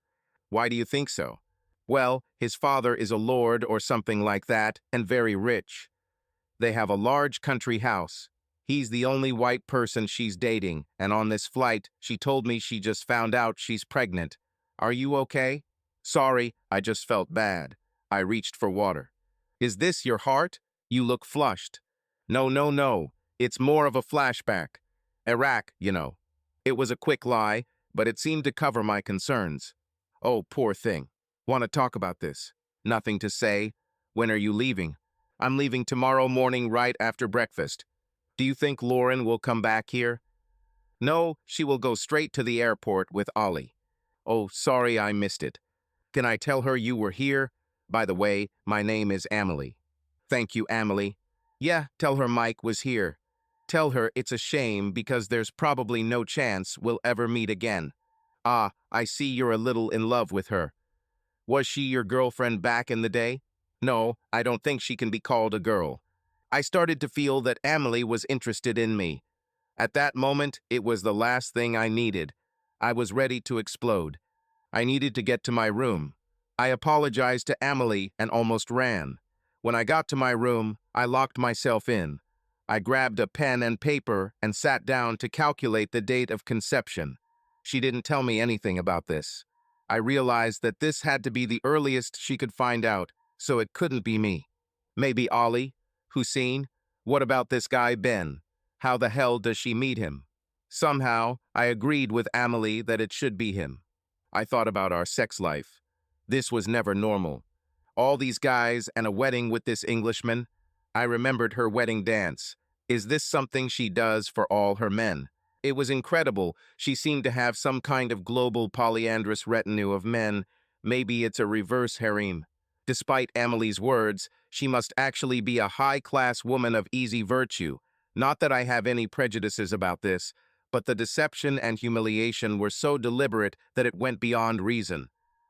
Why do you think so? Well, his father is a lord or something like that, and very rich. They have a large country house. He's the only white person she's dating, and on this flight, she told me she just found out she's pregnant. Are you okay? Sorry, I just felt bad. I reached for water. Is this your heart? You look flushed. No, no, no. It's more of a flashback. Iraq, you know. It was a quick lie, but it seemed to cover my concerns. Oh, poor thing. Want to talk about this? Nothing to say. When are you leaving? I'm leaving tomorrow morning right after breakfast. Do you think Lauren will come back here? No, she will go straight to the airport with Ollie. Oh, sorry I missed it. Can I tell her you were here? By the way, my name is Amelie. Thank you, Amelie. Yeah, tell her Mike was here. Tell her it's a shame because there's probably no chance we'll ever meet again. Ah, I see you're a little in love with her. Was she your girlfriend back in the day? No, I don't think she can be called a girl. I started to feel that Amelie was interested in me. At that moment, it was the last thing I needed. I was ready to explode. I needed to get to my room. I apologized to Amelie and almost ran. When I got to my room, I locked myself in. I grabbed a pen and paper and sat down to calculate the date of conception. She didn't tell me anything about this. I realized that this had to be the earliest she could find out, so it couldn't be me. Maybe Ollie? Hussein? What about this guy Ben? How the hell does she meet him? Somehow, I agreed with Amelie that it should be him. I thought about our sex life. This was never normal. All these guys and a wedding with this Englishman. I remembered her wedding dance. Is this something she does for all her men? It was incredible. She seemed to have some kind of global polyandrous retinue of men. Maybe it's a reverse harem. Despite Amelie's words, she must actually be a high-class woman of easy virtue. Not that I have any prejudices about this, but the deception and humiliation were so deliberate that it went beyond reason.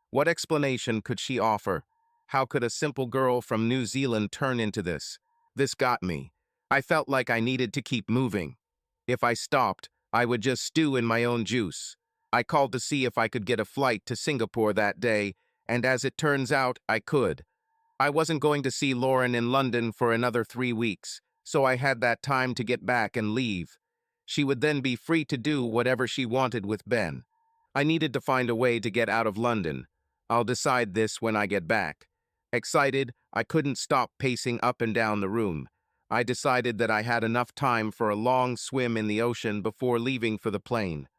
What explanation could she offer? How could a simple girl from New Zealand turn into this? This got me. I felt like I needed to keep moving. If I stopped, I would just stew in my own juice. I called to see if I could get a flight to Singapore that day, and as it turns out, I could. I wasn't going to see Lauren in London for another 3 weeks, so I had that time to get back and leave. She would then be free to do whatever she wanted with Ben. I needed to find a way to get out of London. I'll decide this when I get back. Excited, I couldn't stop pacing up and down the room. I decided that I had enough time for a long swim in the ocean before leaving for the plane.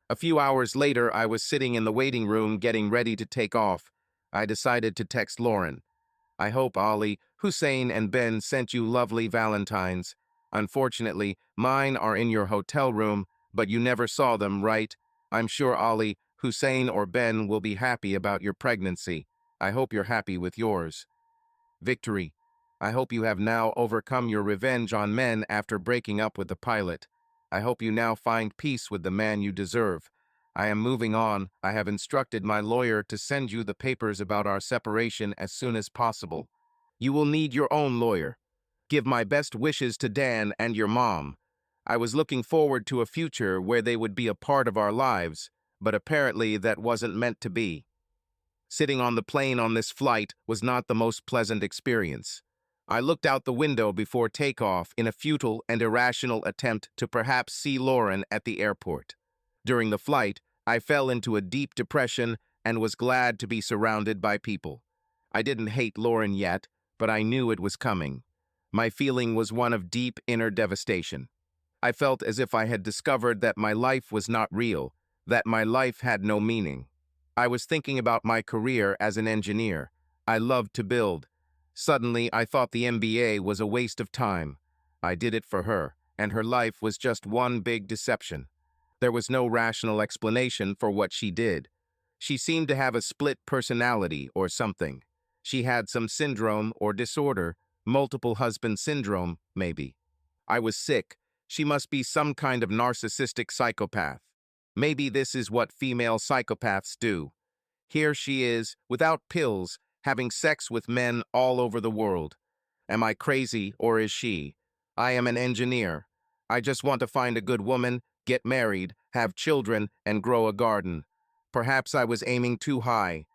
A few hours later, I was sitting in the waiting room getting ready to take off. I decided to text Lauren. I hope Ollie, Hussein, and Ben sent you lovely Valentines. Unfortunately, mine are in your hotel room, but you never saw them, right? I'm sure Ollie, Hussein, or Ben will be happy about your pregnancy. I hope you're happy with yours. Victory. I hope you have now overcome your revenge on men after breaking up with the pilot. I hope you now find peace with the man you deserve. I am moving on. I have instructed my lawyer to send you the papers about our separation as soon as possible. You will need your own lawyer. Give my best wishes to Dan and your mom. I was looking forward to a future where they would be a part of our lives, but apparently that wasn't meant to be. Sitting on the plane on this flight was not the most pleasant experience. I looked out the window before takeoff in a futile and irrational attempt to perhaps see Lauren at the airport. During the flight, I fell into a deep depression and was glad to be surrounded by people. I didn't hate Lauren yet, but I knew it was coming. My feeling was one of deep inner devastation. I felt as if I had discovered that my life was not real, that my life had no meaning. I was thinking about my career as an engineer. I loved to build. Suddenly, I thought the MBA was a waste of time. I did it for her, and her life was just one big deception. There was no rational explanation for what she did. She seemed to have a split personality or something. She had some syndrome or disorder, multiple husband syndrome, maybe. I was sick. She must be some kind of narcissistic psychopath. Maybe this is what female psychopaths do. Here she is, without pills, having sex with men all over the world. Am I crazy, or is she? I am an engineer. I just want to find a good woman, get married, have children, and grow a garden. Perhaps I was aiming too high.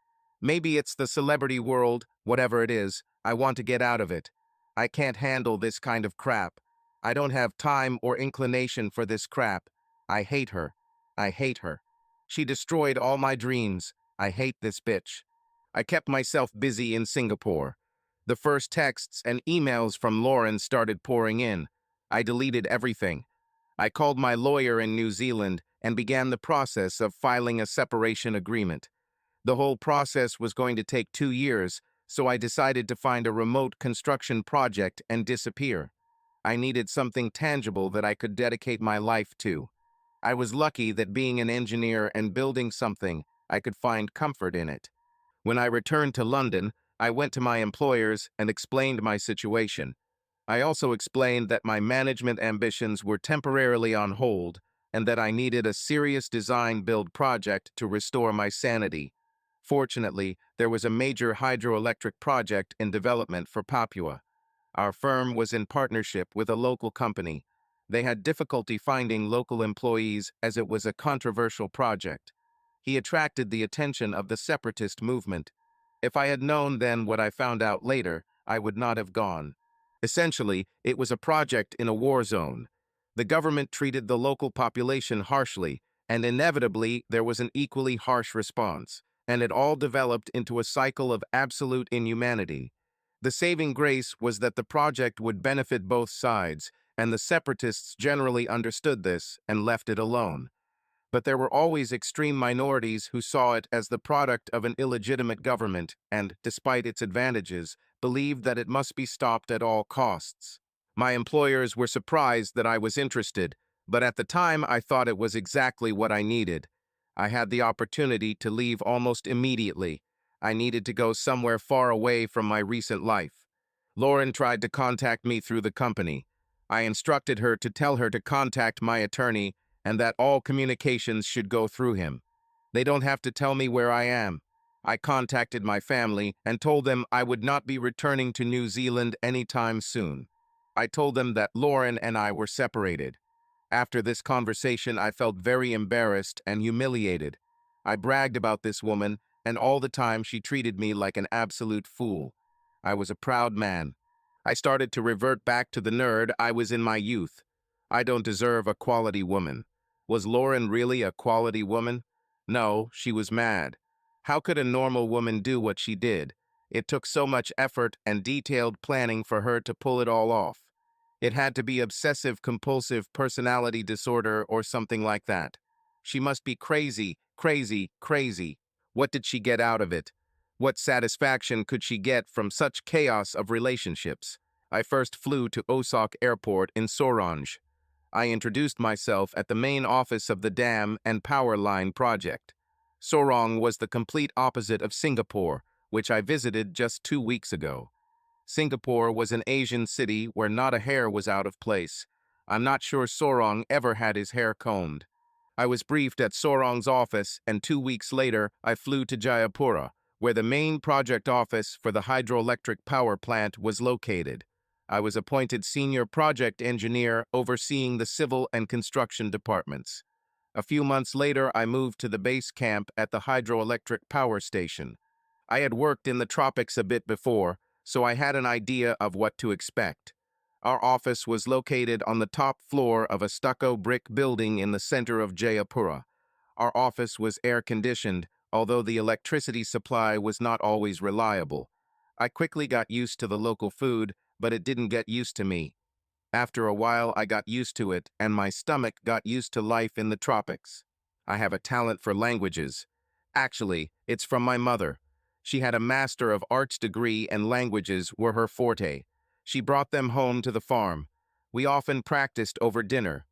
Maybe it's the celebrity world, whatever it is, I want to get out of it. I can't handle this kind of crap. I don't have time or inclination for this crap. I hate her. I hate her. She destroyed all my dreams. I hate this bitch. I kept myself busy in Singapore. The first texts and emails from Lauren started pouring in. I deleted everything. I called my lawyer in New Zealand and began the process of filing a separation agreement. The whole process was going to take 2 years, so I decided to find a remote construction project and disappear. I needed something tangible that I could dedicate my life to. I was lucky that being an engineer and building something, I could find comfort in it. When I returned to London, I went to my employers and explained my situation. I also explained that my management ambitions were temporarily on hold and that I needed a serious design-build project to restore my sanity. Fortunately, there was a major hydroelectric project in development for Papua. Our firm was in partnership with a local company. They had difficulty finding local employees as it was a controversial project. He attracted the attention of the separatist movement. If I had known then what I found out later, I would not have gone. Essentially, it was a project in a war zone. The government treated the local population harshly, and inevitably there was an equally harsh response, and it all developed into a cycle of absolute inhumanity. The saving grace was that the project would benefit both sides, and the separatists generally understood this and left it alone. But there were always extreme minorities who saw it as the product of an illegitimate government and, despite its advantages, believed that it must be stopped at all costs. My employers were surprised that I was interested, but at the time I thought it was exactly what I needed. I had the opportunity to leave almost immediately. I needed to go somewhere far away from my recent life. Lauren tried to contact me through the company. I instructed her to tell her to contact my attorney and that all communications should go through him. They don't have to tell me where I am. I contacted my family and told them I would not be returning to New Zealand anytime soon. I told them that Lauren and I were separated. After this conversation, I felt very embarrassed and humiliated. I bragged about this woman, and all the time she treated me like an absolute fool. I was a proud man. I started to revert back to the nerd I was in my youth. I don't deserve a quality woman. Was Lauren really a quality woman? No, she was mad. How could a normal woman do what she did? It took so much effort and detailed planning for her to pull it all off. It had to be obsessive-compulsive personality disorder or something like that. She must be crazy, crazy, crazy. What did she get out of it? What satisfaction could she get from such chaos of relationships? I first flew to Osaka Airport in Sorange. I introduced myself at the main office of the Dam and Power Line project. Sorong was the complete opposite of Singapore, which I visited just 2 weeks ago. Singapore was an Asian city where not a hair was out of place. I'm not sure Sorong ever had his hair combed. I was briefed at Sorong's office, and 2 weeks later, I flew to Jayapura, where the main project office for the hydroelectric power plant was located. I was appointed senior project engineer overseeing the civil and construction departments. A few months later, I moved to the base camp at the hydroelectric power station. I had worked in the tropics a bit before, so I had an idea of what to expect. Our office was located on the top floor of a stucco brick building in the center of Jayapura. Our office was air-conditioned, although the electricity supply was not always reliable. I quickly got used to the local food, but it didn't get used to me. After a while, I got used to it, and my stomach got used to life in the tropics. I have a talent for languages. Actually, it's from my mother. She had a Master of Arts degree and languages were her forte. She brought them home to the farm. We often practiced over dinner.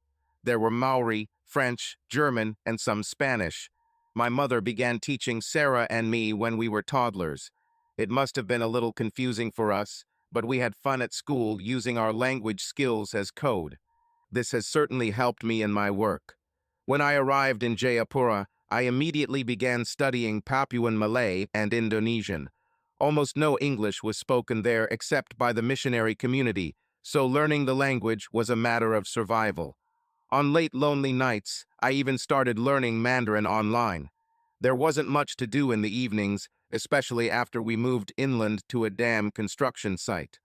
There were Maori, French, German, and some Spanish. My mother began teaching Sarah and me when we were toddlers. It must have been a little confusing for us, but we had fun at school using our language skills as code. This has certainly helped me in my work. When I arrived in Jayapura, I immediately began studying Papuan Malay and Indonesian. Almost no English was spoken there except by the missionary community, so learning the language was a matter of survival. On late lonely nights, I even started learning Mandarin online. There wasn't much to do in the evenings, especially after we moved inland to a dam construction site.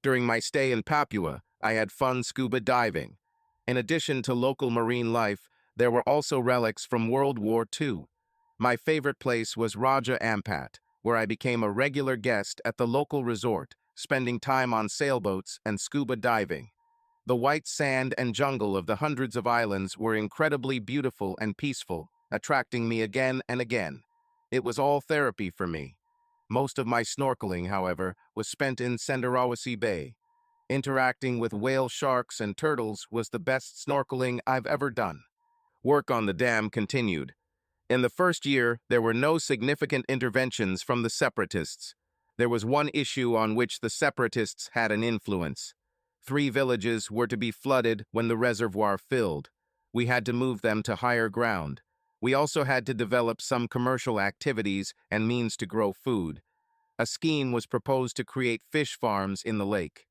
During my stay in Papua, I had fun scuba diving. In addition to local marine life, there were also relics from World War II. My favorite place was Raja Ampat, where I became a regular guest at the local resort, spending time on sailboats and scuba diving. The white sand and jungle of the hundreds of islands were incredibly beautiful and peaceful, attracting me again and again. It was all therapy for me. Most of my snorkeling, however, was spent in Cenderawsih Bay. Interacting with whale sharks and turtles was the best snorkeling I've ever done. Work on the dam continued. In the first year, there were no significant interventions from the separatists. There was one issue on which the separatists had an influence. 3 villages were to be flooded when the reservoir filled. We had to move them to higher ground. We also had to develop some commercial activities and means to grow food. A scheme was proposed to create fish farms in the lake.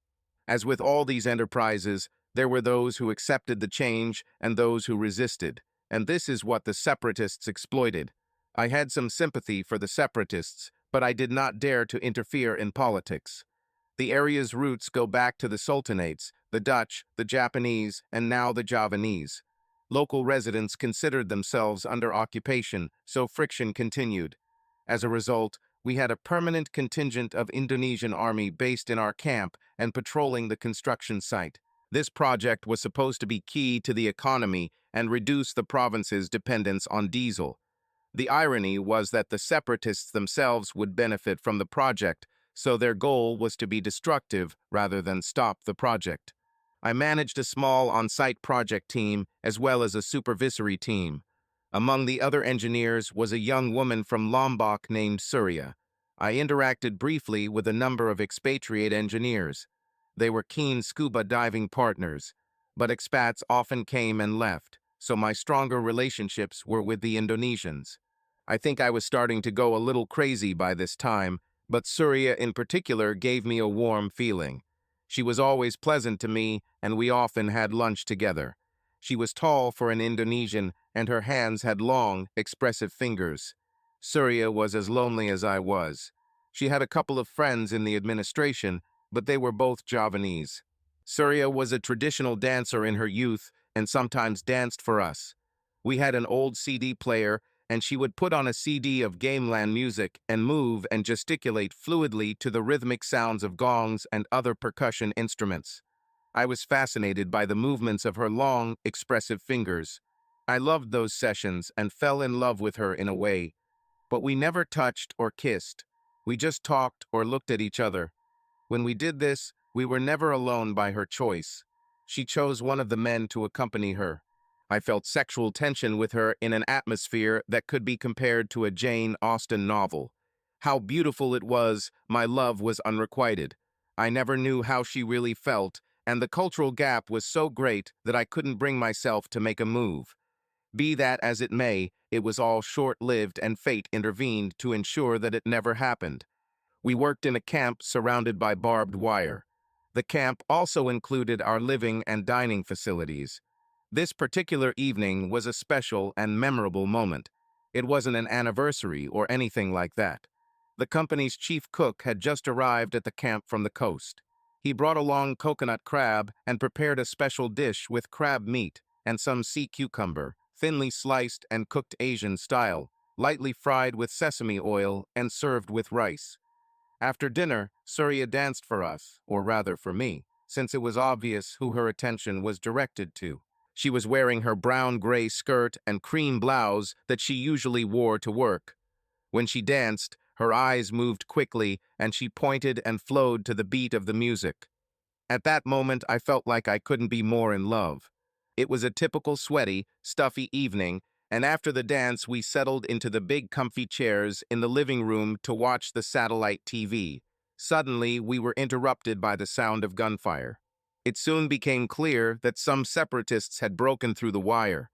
As with all these enterprises, there were those who accepted the change and those who resisted, and this is what the separatists exploited. I had some sympathy for the separatists, but I did not dare to interfere in politics. The area's roots go back to the sultanates, the Dutch, the Japanese, and now the Javanese. Local residents considered themselves under occupation, so friction continued. As a result, we had a permanent contingent of Indonesian army based in our camp and patrolling the construction site. This project was supposed to be key to the economy and reduce the province's dependence on diesel. The irony was that the separatists themselves would benefit from the project, so their goal was to be destructive rather than stop the project. I managed a small on-site project team as well as a supervisory team. Among the other engineers was a young woman from Lombok named Surya. I interacted briefly with a number of expatriate engineers. They were keen scuba diving partners, but expats often came and left, so my stronger relationships were with the Indonesians. I think I was starting to go a little crazy by this time, but Surya in particular gave me a warm feeling. She was always pleasant to me, and we often had lunch together. She was tall for an Indonesian, and her hands had long, expressive fingers. Surya was as lonely as I was. She had a couple of friends in the administration, but they were both Javanese. Surya was a traditional dancer in her youth and sometimes danced for us. We had an old CD player, and she would put on a CD of gamelan music and move and gesticulate fluidly to the rhythmic sounds of gongs and other percussion instruments. I was fascinated by the movements of her long, expressive fingers. I loved those sessions and fell in love with her in a way. But we never touched or kissed. We just talked or looked at each other. When we did this, we were never alone by her choice. She chose one of the men to accompany her. I felt sexual tension with her in an atmosphere that could be compared to a Jane Austen novel. How beautiful it was, my love was unrequited. I never knew how she really felt, and the cultural gap was so great that I couldn't bring myself to make a move. Be that as it may, it was all short-lived and fate intervened to ensure that it never happened. We worked in a camp surrounded by barbed wire. The camp also included our living and dining facilities. This particular evening was a special and memorable moment. It wasn't an anniversary or anything like that. The company's chief cook had just arrived at the camp from the coast. He brought along coconut crab and prepared a special dish with crab meat and some sea cucumber, thinly sliced and cooked Asian style, lightly fried with sesame oil and served with rice. After dinner, Surya danced for us, or rather for me, since it was obvious who her attention was directed to. She was wearing her brown-gray skirt and cream blouse that she usually wore to work. When she danced, her eyes moved quickly and she pointed and flowed to the beat of the music. At that moment, I felt like I couldn't be more in love. It was a typical sweaty, stuffy evening, and after the dance, we settled into the big comfy chairs in the living room to watch the satellite TV. Suddenly, we were interrupted by the sound of gunfire. It soon became clear that some separatists had broken through the wire.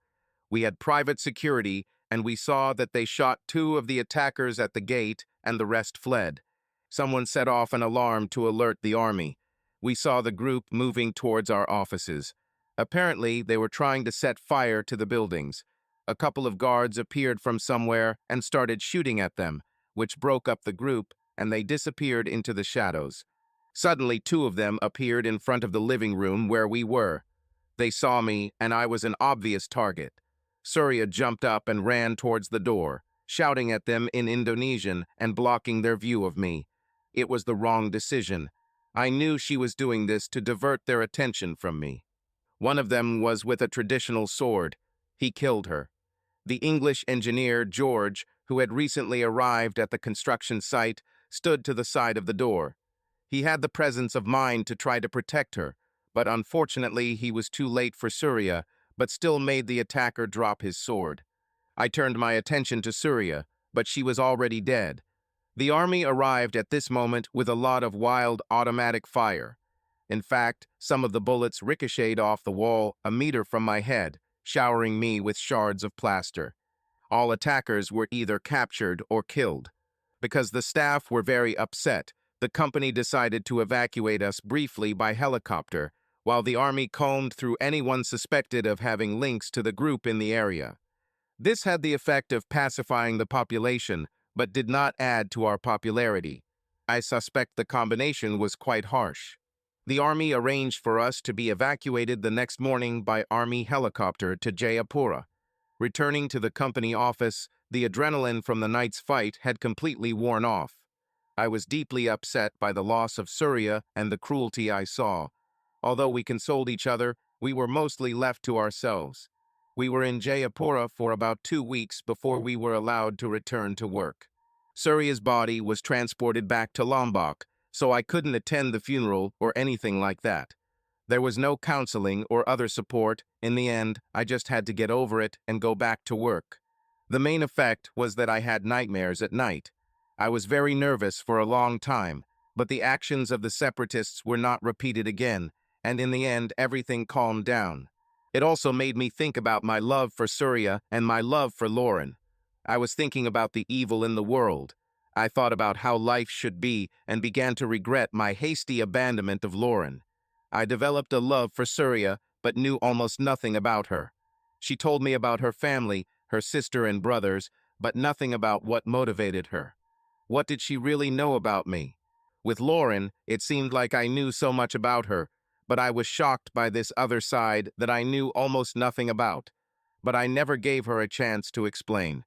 We had private security, and we saw that they shot 2 of the attackers at the gate, and the rest fled. Someone set off an alarm to alert the army. We saw the group moving towards our offices. Apparently, they were trying to set fire to the buildings. A couple of guards appeared from somewhere and started shooting at them, which broke up the group, and they disappeared into the shadows. Suddenly, two of them appeared in front of the living room where we were. They saw me, and I was an obvious target. Surya jumped up and ran towards the door, shouting at them in Indonesian and blocking their view of me. It was the wrong decision. I knew she was doing this to divert their attention from me. One of them was with a traditional sword. He killed her. The English engineer, George, who had recently arrived at the construction site, stood to the side of the door. He had the presence of mind to try to protect her, but unfortunately he was too late for Surya, but still made the attacker drop his sword. I turned my attention to Surya, but she was already dead. The army arrived at this moment with a lot of wild automatic fire. In fact, some of the bullets ricocheted off the wall a meter from my head, showering me with shards of plaster. All attackers were either captured or killed. Because the staff were very upset, the company decided to evacuate us briefly by helicopter, while the army combed through anyone suspected of having links to the group in the area. This had the effect of pacifying the population, but did not add to our popularity. I suspect the combination was quite harsh. The army arranged for us to be evacuated the next morning by army helicopter to Jayapura. Returning to the company office, the adrenaline from the night's fight had completely worn off. I was deeply upset by the loss of Surya and the cruelty I saw. Although we consoled each other, we were mostly left to ourselves. We were in Jayapura for about 2 weeks before we were allowed to return to work. Surya's body was transported back to Lombok, so I couldn't attend the funeral or anything like that. There was no counseling or other support. In the end, I just had to get over it and go back to work. The main effect was that I had nightmares at night. I was very nervous for a long time, but the actions of the separatists were not repeated again, and in the end, everything calmed down. It also made me think about my love for Surya and my love for Lauren. I was thinking about the evil in the world. I thought about how life should be and began to regret my hasty abandonment of Lauren. I developed a love for Surya, but knew almost nothing about her. She told me about her family, her sister and brothers, but nothing about what motivated her. What did she really know about me? With Lauren, it seemed like I knew so much about her, but I was shocked by this other side that I knew almost nothing about. But I never gave her a chance to explain.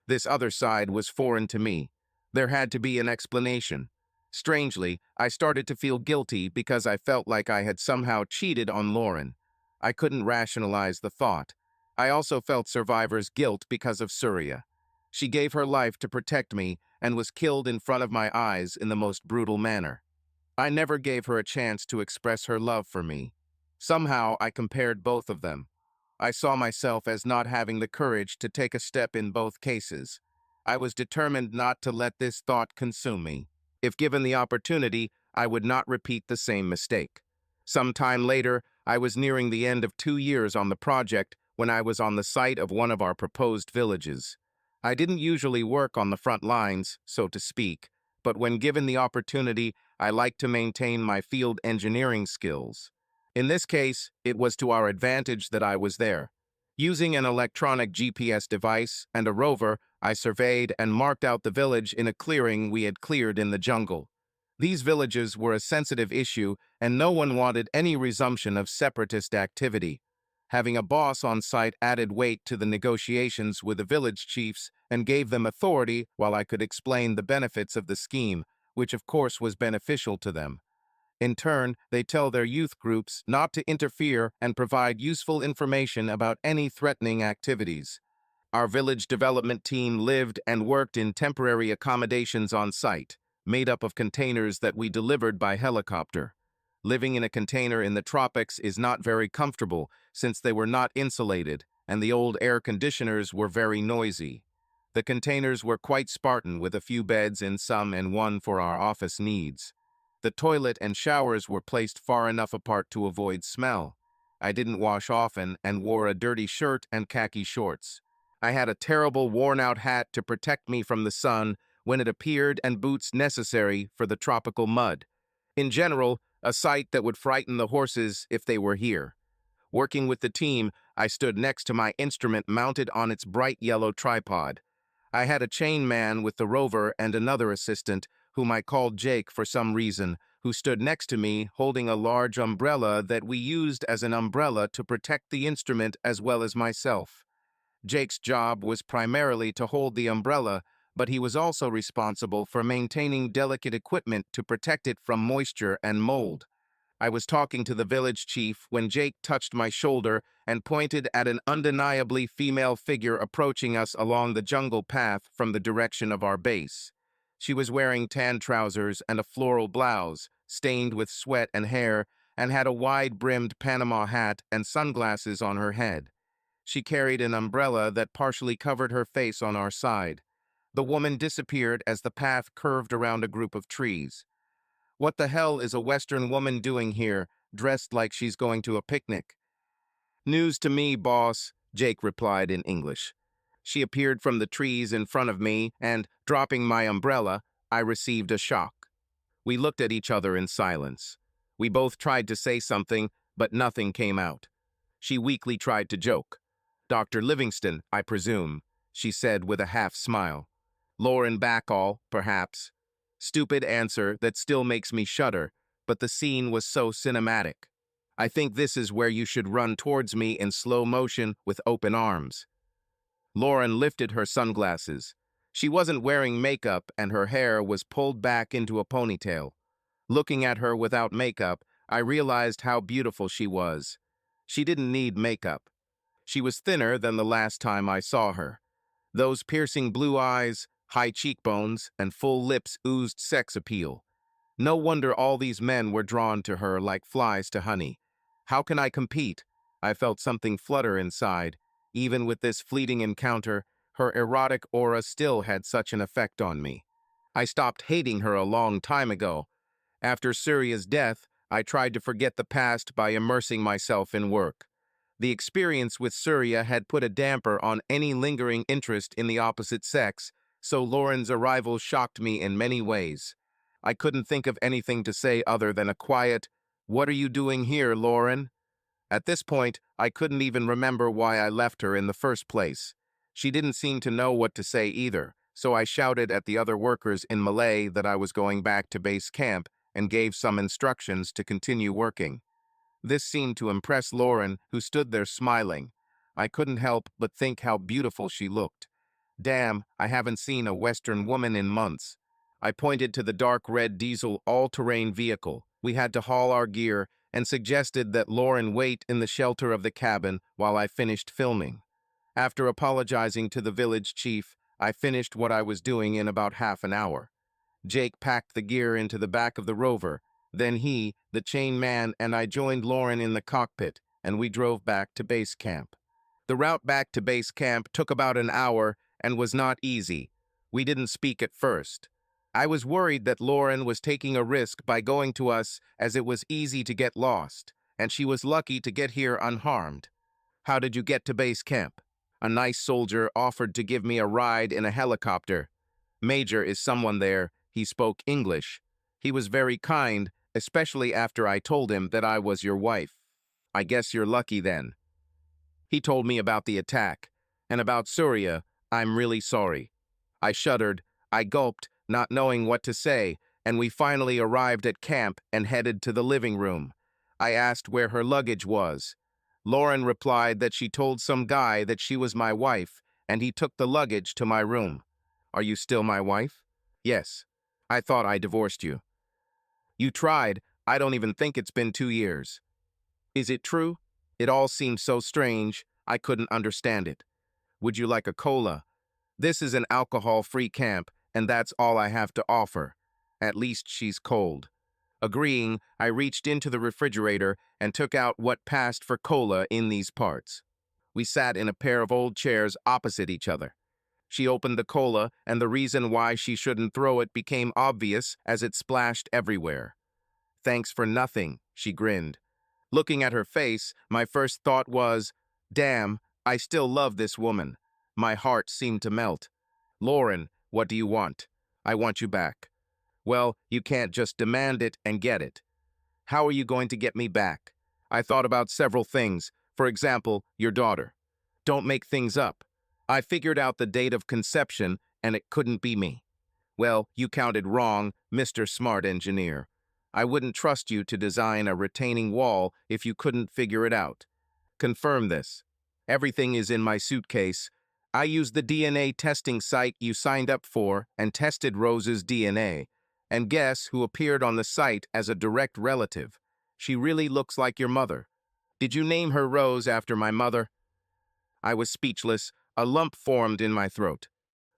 This other side was foreign to me. There had to be an explanation. Strangely, I started to feel guilty because I felt like I had somehow cheated on Lauren. I couldn't rationalize the thought. I also felt survivor's guilt because of Surya. She gave her life to protect me and was killed in front of my eyes in the most brutal manner. I never gave her a chance to express her love for me. Somehow, I compared both of them. I saw myself as not having the courage to take a step in both cases. I was determined not to let this thought consume me. If given the opportunity, I would not repeat the same mistake. Some time later, I was nearing the end of 2 years on the project when I was on the site of one of our proposed villages. I didn't usually work on the front lines, so to speak, but when given the opportunity, I liked to maintain my field engineering skills. In this case, it was to our advantage that I was there. Using an electronic GPS device and a rover, I surveyed and marked out the village in a clearing we had cleared in the jungle. These villages were a sensitive issue, and no one wanted any resumption of separatist activity. Having a boss on site added weight to the negotiations with the village chiefs and gave them authority while I could explain the benefits of the scheme, which of course was beneficial to them. In turn, they tell their youth groups not to interfere and provide useful information about any threatening activities. Our village development team lived and worked in temporary accommodations on site, made up of containers that we delivered by helicopter. Living in a container in the tropics is not very comfortable since they were not insulated and the old air conditioners were very noisy. The containers were quite Spartan with a few beds in some and one for our office needs. The toilet and showers were placed far enough apart to avoid smell. I didn't wash often and wore a dirty shirt and khaki shorts. I had a terrible worn-out hat to protect me from the sun when it appeared and boots necessary for the tropical mud. In general, a sight that would frighten the horses if they were here. Working with the team, I stood next to my instrument mounted on its bright yellow tripod. I had a chain man with the rover and another assistant, whom I called Jake for some reason, who stood next to me holding a large umbrella that we used as an umbrella to protect the instrument as well as myself. Jake's job was primarily to hold the umbrella, but he was also responsible for maintaining delicate equipment to protect it from moisture and mold. I was talking to the village chief when Jake touched my shoulder and pointed at an undeniably female figure approaching us along the jungle path from the direction of our base. She was wearing tan trousers and a floral blouse, stained with sweat and hair, and had a wide-brimmed Panama hat and sunglasses on her head. She carried an umbrella that partially covered her face on our side. The woman disappeared as the path curved around a group of trees. "What the hell is a Western woman doing here, dressed like she's going to a picnic?" "News to me, boss," Jake replied in English. She appeared from the trees in front of me, and, dropping my umbrella, I received a shock. We looked at each other in silence. We both tried to say something, but nothing came out. She weakly tried to joke. "Dr. Livingston, I presume," she said with a half-smile. "Lauren Bacall, perhaps." Stupid answer that still makes me shudder, but the scene was so cinematic. "I think this is where you should run towards me in slow motion with open arms." Lauren lifted her sunglasses. She wasn't wearing makeup and her hair was pulled back into a ponytail. Looking at her without makeup, I realized how beautiful she was. She didn't need makeup. She was thinner than the last time I saw her. Those piercing blue eyes, high cheekbones, and full lips oozed sex appeal. No wonder all these men were drawn to her like flies to honey. How can I compete? I felt something flutter inside. Even with this fleeting encounter, her erotic aura still had such an effect on me. I stopped hating her a long time ago. After Surya's death, I tried to forget the past by immersing myself in work. The experience with Surya had put a damper on any lingering interest in the opposite sex, so Lauren's arrival shocked me in many ways. I couldn't think of anything to say other than a quiet, "What are you doing here, Lauren?" At this point, I couldn't even remember why I left her in the first place. She didn't seem to know what to say either, so I shouted at the other workers in Malay that I was going back to base camp and gave some instructions to continue working. This seemed to impress Lauren, who stood there smiling. I couldn't help but think how beautiful she looked. Damn, I haven't seen a Western woman in months. I pointed to the dark red diesel all-terrain vehicle. We had to haul our gear, and suggested that Lauren wait in the shelter of the cabin while I finished filming. After apologizing to the village chief, I finished what I was doing in about half an hour. Jake packed the gear into the back of the rover. Then he, the chain man, and I joined Lauren in the cockpit, and we drove back to base camp. The route back to base camp took about an hour and was not easy. We didn't speak at first. I was worried that Lauren was taking a risk by going to us, as it was easy to get lost, and she was lucky to get here unharmed. "How did you get to base camp?" A nice soldier offered to give me a ride in a helicopter. Major is someone there. He spoke English. He was very kind, especially after I told him that I was your wife. "I guess you're lucky then." He told me about the attack, and about Surya. "I'm really sorry." I shuddered. I gulped, not knowing what to say, and we finally arrived at camp and headed to the living room. I asked where her luggage was. Lauren replied that she told some guy that she was my wife, and he took the luggage to my room. "Are you still my wife?" "Yes." "I thought I divorced you." "You tried. I don't even think it's been 2 years." "Is it true?" It all seemed so strange, I couldn't understand it. "Would you like a cola?" "This is an alcohol-free camp, and that's all I have to offer." At least she's cold. Agreeing, I reached into the refrigerator and took out what passed for cola in these parts. We sat in a pair of old chairs opposite each other. She opened the cola, and the reason why she shouldn't throw it became obvious as it splashed everywhere. "Thanks for nothing," she grinned. Looking at her face, my first thought was, damn, I still love this woman. My heart seemed to melt. "Lauren, what do you want?" "I want you back." "Well, you can't just demand it and get it." "How are you going to get me back?" I thought about several things, For example, your daughter. Don't make things up. I figured out the date of conception, and it couldn't be me. Well, you counted wrong, Mr. Smart Engineer. I wouldn't trust you to design a retaining wall if you couldn't figure it out. Confirm this. Everything is in my suitcase. I used the DNA testing site you signed up for and tested Rose's DNA. And guess who appeared on the site as a direct relative? She really looks like your mother. Did you name her Rose after my mother? I was speechless. A lump formed in my throat.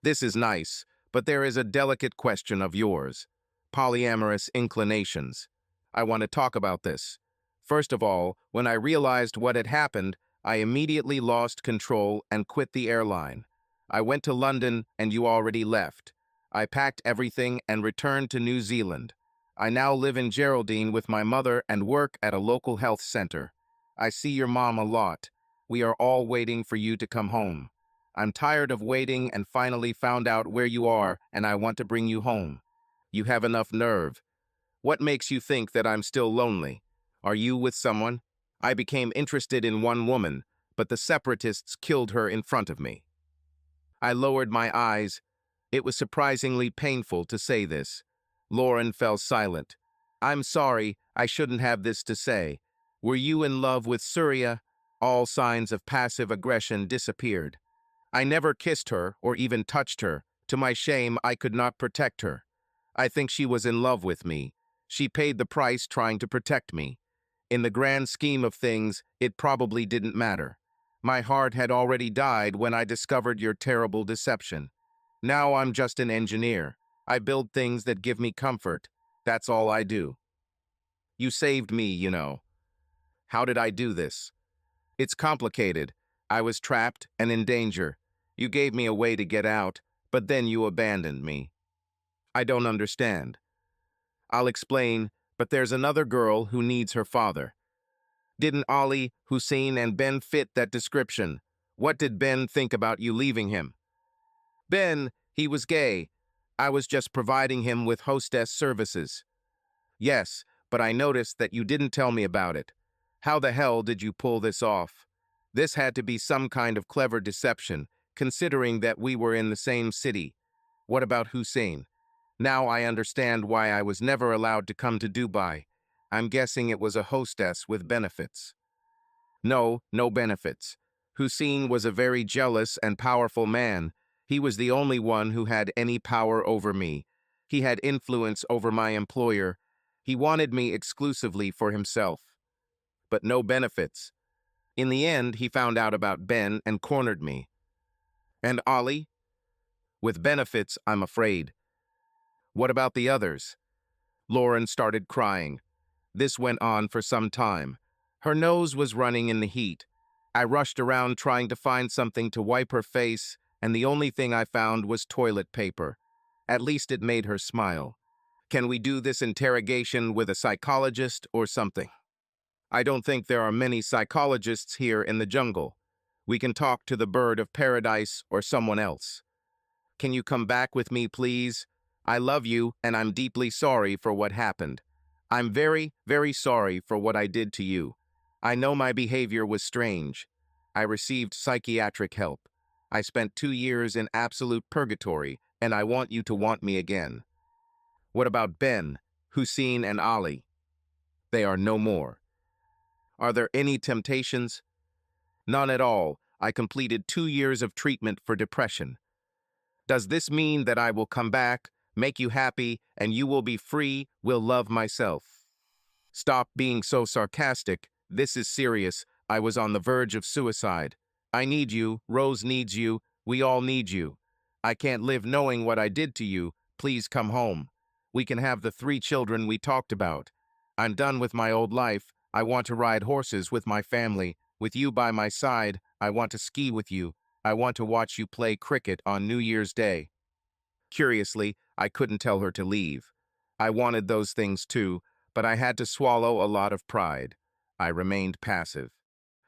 This is nice, but there is a delicate question of yours. Polyamorous inclinations. I want to talk about this. First of all, when I realized what had happened, I immediately lost control and quit the airline. I went to London and you already left. I packed everything and returned to New Zealand. I now live in Geraldine with my mother and work at a local health center. I see your mom a lot. We are all waiting for you to come home. I'm tired of waiting and finally found out where you are, and I want to bring you home. You have enough nerve. What makes you think that I'm still lonely? Are you with someone? I became interested in one woman, but the separatists killed her in front of me. I lowered my eyes. It was surprisingly painful to say this. Lauren fell silent. I'm sorry, I shouldn't have this to say. Were you in love with Surya? All signs of passive aggression disappeared. I never kissed her or even touched her. To my shame, I could not protect her. I think she was in love with me. She paid the price trying to protect me. In the grand scheme of things, it probably didn't matter. My heart had already died when I discovered your terrible deception. Now I'm just an engineer. I build things that give me comfort. That's all I do. You saved me, you know. How did I do this? It's complicated. I was trapped and in danger. You gave me a way to get out, but then you abandoned me. I don't understand. I'll explain, but there's another girl who needs her father. Didn't Ali, Hussein, and Ben fit that description? What did Ben think about you leaving him? Ben, he was gay. I was just providing him with hostess services. Yes, but I noticed that you didn't tell me about it. How the hell did you pull this off? This had to be some kind of clever deception, considering that we were in the same city. What about Hussein? Now I understand why I was never allowed to come to Dubai. I'm guessing it was a hostess with benefits. No, no benefits. Hussein was a very jealous and powerful man. He was the only one who had any power over me. He had influence over my employer. He wanted me exclusively for himself. But no benefits. In the end, he found out about Ben and cornered me. And Ali? With benefits, I'm afraid. What about the others? Lauren started crying. This went on for some time. Her nose was running in the heat. I rushed around trying to find something to wipe her face, and the only thing I found was toilet paper. At least it made her smile. Can we do this interrogation with a psychologist or something? I don't think there are many psychologists here in the jungle. We can talk to the bird of paradise or someone else. Can you come back with me, please? I love you, and I'm deeply sorry for what happened. I'm very, very sorry for what I did to you. I know my behavior was strange. I received psychiatric help. I spent 2 years in absolute purgatory, and I want you to want me again. What about Ben, Hussein, and Ali? They are no more. Are there any temptations? None at all. I completed 2 years of treatment for depression. Does this mean that I will come back, make you happy, and you will be free, will love myself? Stop being so sarcastic. This is serious. I was on the verge of suicide. I need you. Rose needs you. We all need you. I can't live knowing what I did to you. Please come home. We can have the 3 children we talked about. I'm done with my old life. I want to ride horses with my family. With you by my side, I want to ski with you. I want to watch you play cricket on New Year's Day. Curiously, I couldn't tell her to leave. I wanted those things too, but I had to swallow a lot of pride. I remained passive.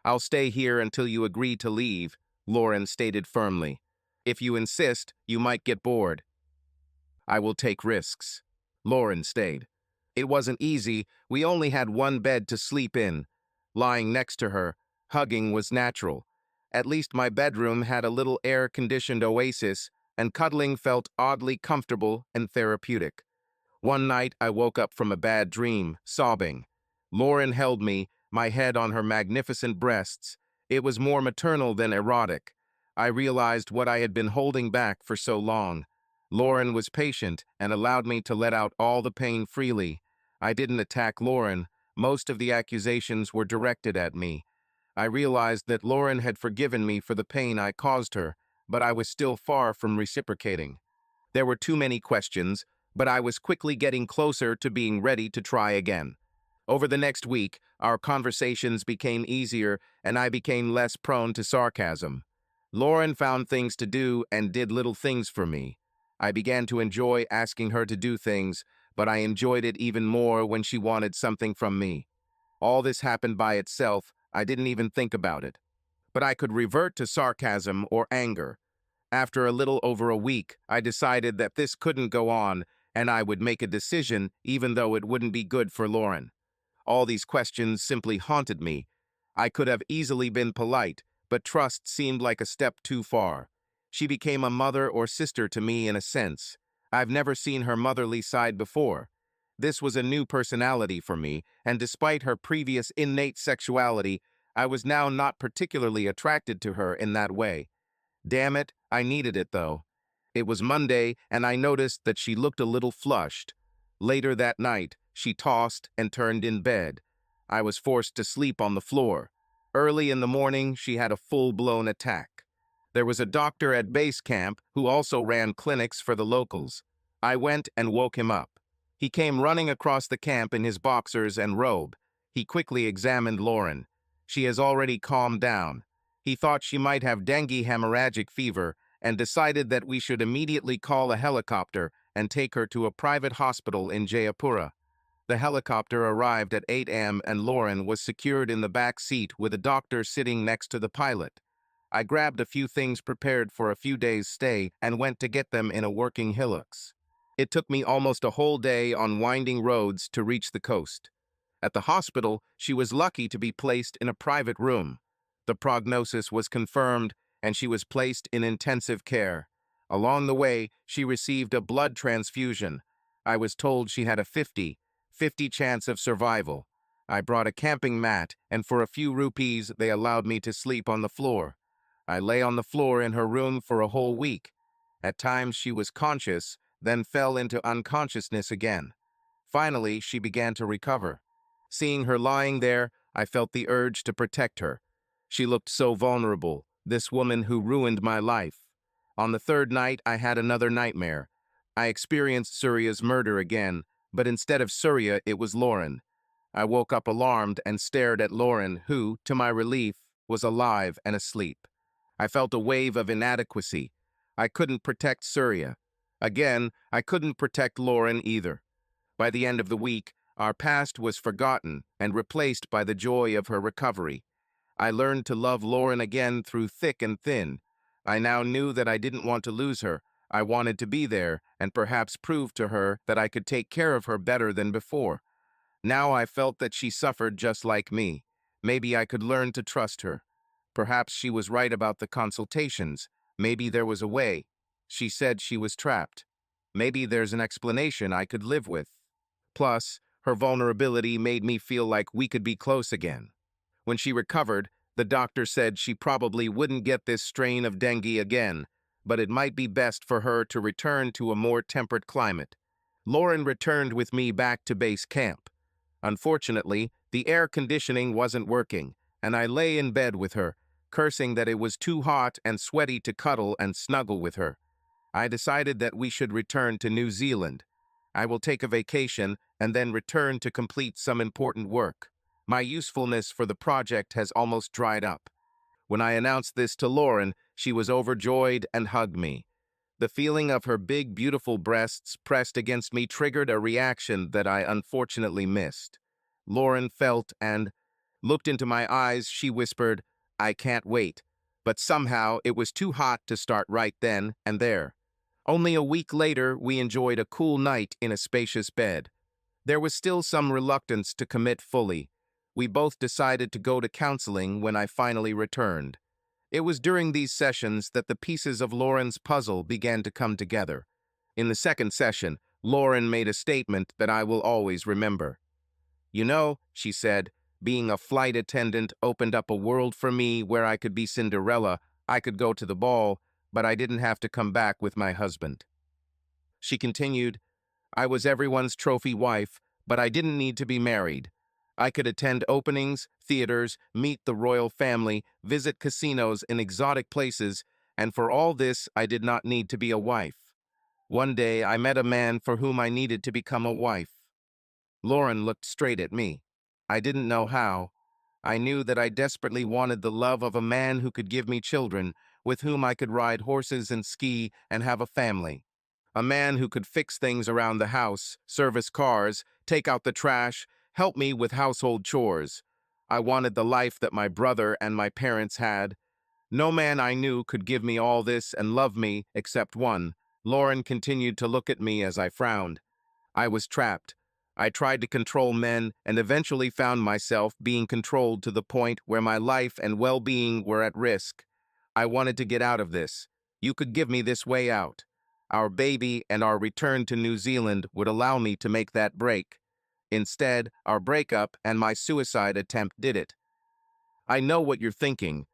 I'll stay here until you agree to leave, Lauren stated firmly. If you insist, you might get bored. I will take risks. Lauren stayed. It wasn't easy. We only had one bed to sleep in. Lying next to her, Hugging was natural. At least my bedroom had a little air-conditioned oasis, and cuddling felt oddly comfortable and therapeutic. One night, I woke up from a bad dream, sobbing. Lauren held me, my head on her magnificent breasts. It was more maternal than erotic. I realized what I had been holding back for so long. Lauren was patient and allowed me to let out all the pain freely. I didn't attack Lauren. Most of the accusations were directed at me. I realized that Lauren had forgiven me for the pain I caused her, but I was still far from reciprocating. There were too many questions, but I was quickly getting closer to being ready to try again. Over the next week, our conversations became easier and I became less prone to sarcasm. Lauren found things to do and did little things for me. I began to enjoy asking her to do things, but I enjoyed it even more when she wanted something from me. All this happened by itself. I didn't even think about it. But I could revert to sarcasm or anger. After a little over a week, I decided that this couldn't go on, and I would make a decision even though it wouldn't be good for Lauren. All these questions simply haunted me. I could have easily been polite, but trust seemed like a step too far. She became a mother or sister to me in a sense. I've never seen her motherly side before. This was a new personality for me, and despite her previous innate sexuality, I was now not particularly attracted to her in that way. Damn it, I needed it though. It was Monday, and I noticed that she looked a little flushed. Later that night, she tossed and turned in bed. I was forced to sleep on the floor. Early in the morning, she had a full-blown attack. There was a doctor at base camp who also ran clinics for the locals. I went and woke him up. He came running across the camp in his boxers and robe. He quickly examined Lauren. She has already calmed down. He thought she might have dengue hemorrhagic fever and decided that we should immediately call a helicopter and take her to a private hospital in Jayapura. The helicopter arrived at 8 a.m. and Lauren was secured in the back seat with a doctor sitting next to the pilot. I grabbed a few things prepared for a few days' stay and went to get them in a working hillocks. It took me almost a whole day on winding roads to reach the coast. At the hospital, she was lucky to be placed in a private room. The prognosis was confirmed, and she was placed in intensive care. Along the way, she received a blood transfusion. I was told she had a 50-50 chance of survival. I brought a camping mat, and for a few rupees, they allowed me to sleep on the floor. I lay on the floor in her room for a whole week. At times, she was conscious, then fell into unconsciousness again. Finally, she began to recover. Seeing her lying there, I felt the urge to protect her. She looked so vulnerable, this woman who ruined my life. On the third night, I had another nightmare. I experienced Surya's murder again, but instead of Surya, it was Lauren. I woke up alarmed and stared at Lauren, who, to my relief, was alive and asleep. I felt a wave of inadequacy. I couldn't protect Surya. Again, I couldn't protect Lauren either. By the end of the week, our past was forgotten and replaced by the joy of her recovery. I learned to love Lauren again through thick and thin. I now knew that I didn't want to lose her. I wanted to be there and perhaps prove to her that I could take care of her better than before. Now I felt that she suffered just like me. Maybe I could learn to trust her. Perhaps she was right about the consultations. Maybe there was a way. She said she was trapped. Maybe there's an explanation I could live with. Plus, her vulnerability made me feel like we could be close again. When she recovered, the doctor said she probably wouldn't get this strain of dengue again, but it might be best for her to return to a more temperate climate. Lauren returned with me back to base camp. Unfortunately, the air conditioning wasn't working, and I lay in bed with her, cursing that it was too hot and sweaty to cuddle and snuggle with her. I decided that we should return to New Zealand. I will take a vacation and then return to complete some important work. My usefulness for the project has almost dried up. When I announced this to Lauren, she was overjoyed and hugged me. The feeling of her big, beautiful breasts pressed against me triggered a reaction that I unfortunately missed. Lauren felt and looked into my eyes. She whispered, "I can't wait." But somehow it was too hot to start right then and there. Only a week later, we enjoyed a cool night in a spacious bed. There was still some reluctance to commit fully. We both decided to go to counseling when I finally returned. It was during these sessions that the pieces of Lauren's puzzle began to come together. In the second session, Lauren made a statement that I will always remember. "You know," she said, "being a flight attendant opened up a world for me where I could be Cinderella, I could go to the ball, but I didn't have to come back with my husband." She continued, "I was everyone's trophy wife, but I didn't need to be married. I could attend openings, theaters, meet the royal family, visit casinos in exotic places, and for all this I did not need to be a wife. One day I met a man for whom I needed to become a wife." Lauren looked straight at me. I didn't know how. I knew that I desperately wanted the love of a man who could give me children, with whom I could ride horses and ski and have a family. A man who could fix things around the house, service cars, take out the trash, help me with household chores. I wanted the life that my brother and my parents had. No man I knew could give me all this and love me except one. Lauren continued to look at me as I frowned. I was trapped. I tried to control men and eventually found myself being controlled to the point where my life and well-being were at risk. I wanted to get out of this. You could give me this way out. Our baby and our return to New Zealand would allow me to make that break. Instead, our breakup and my suicide attempt did it. I know what you're thinking.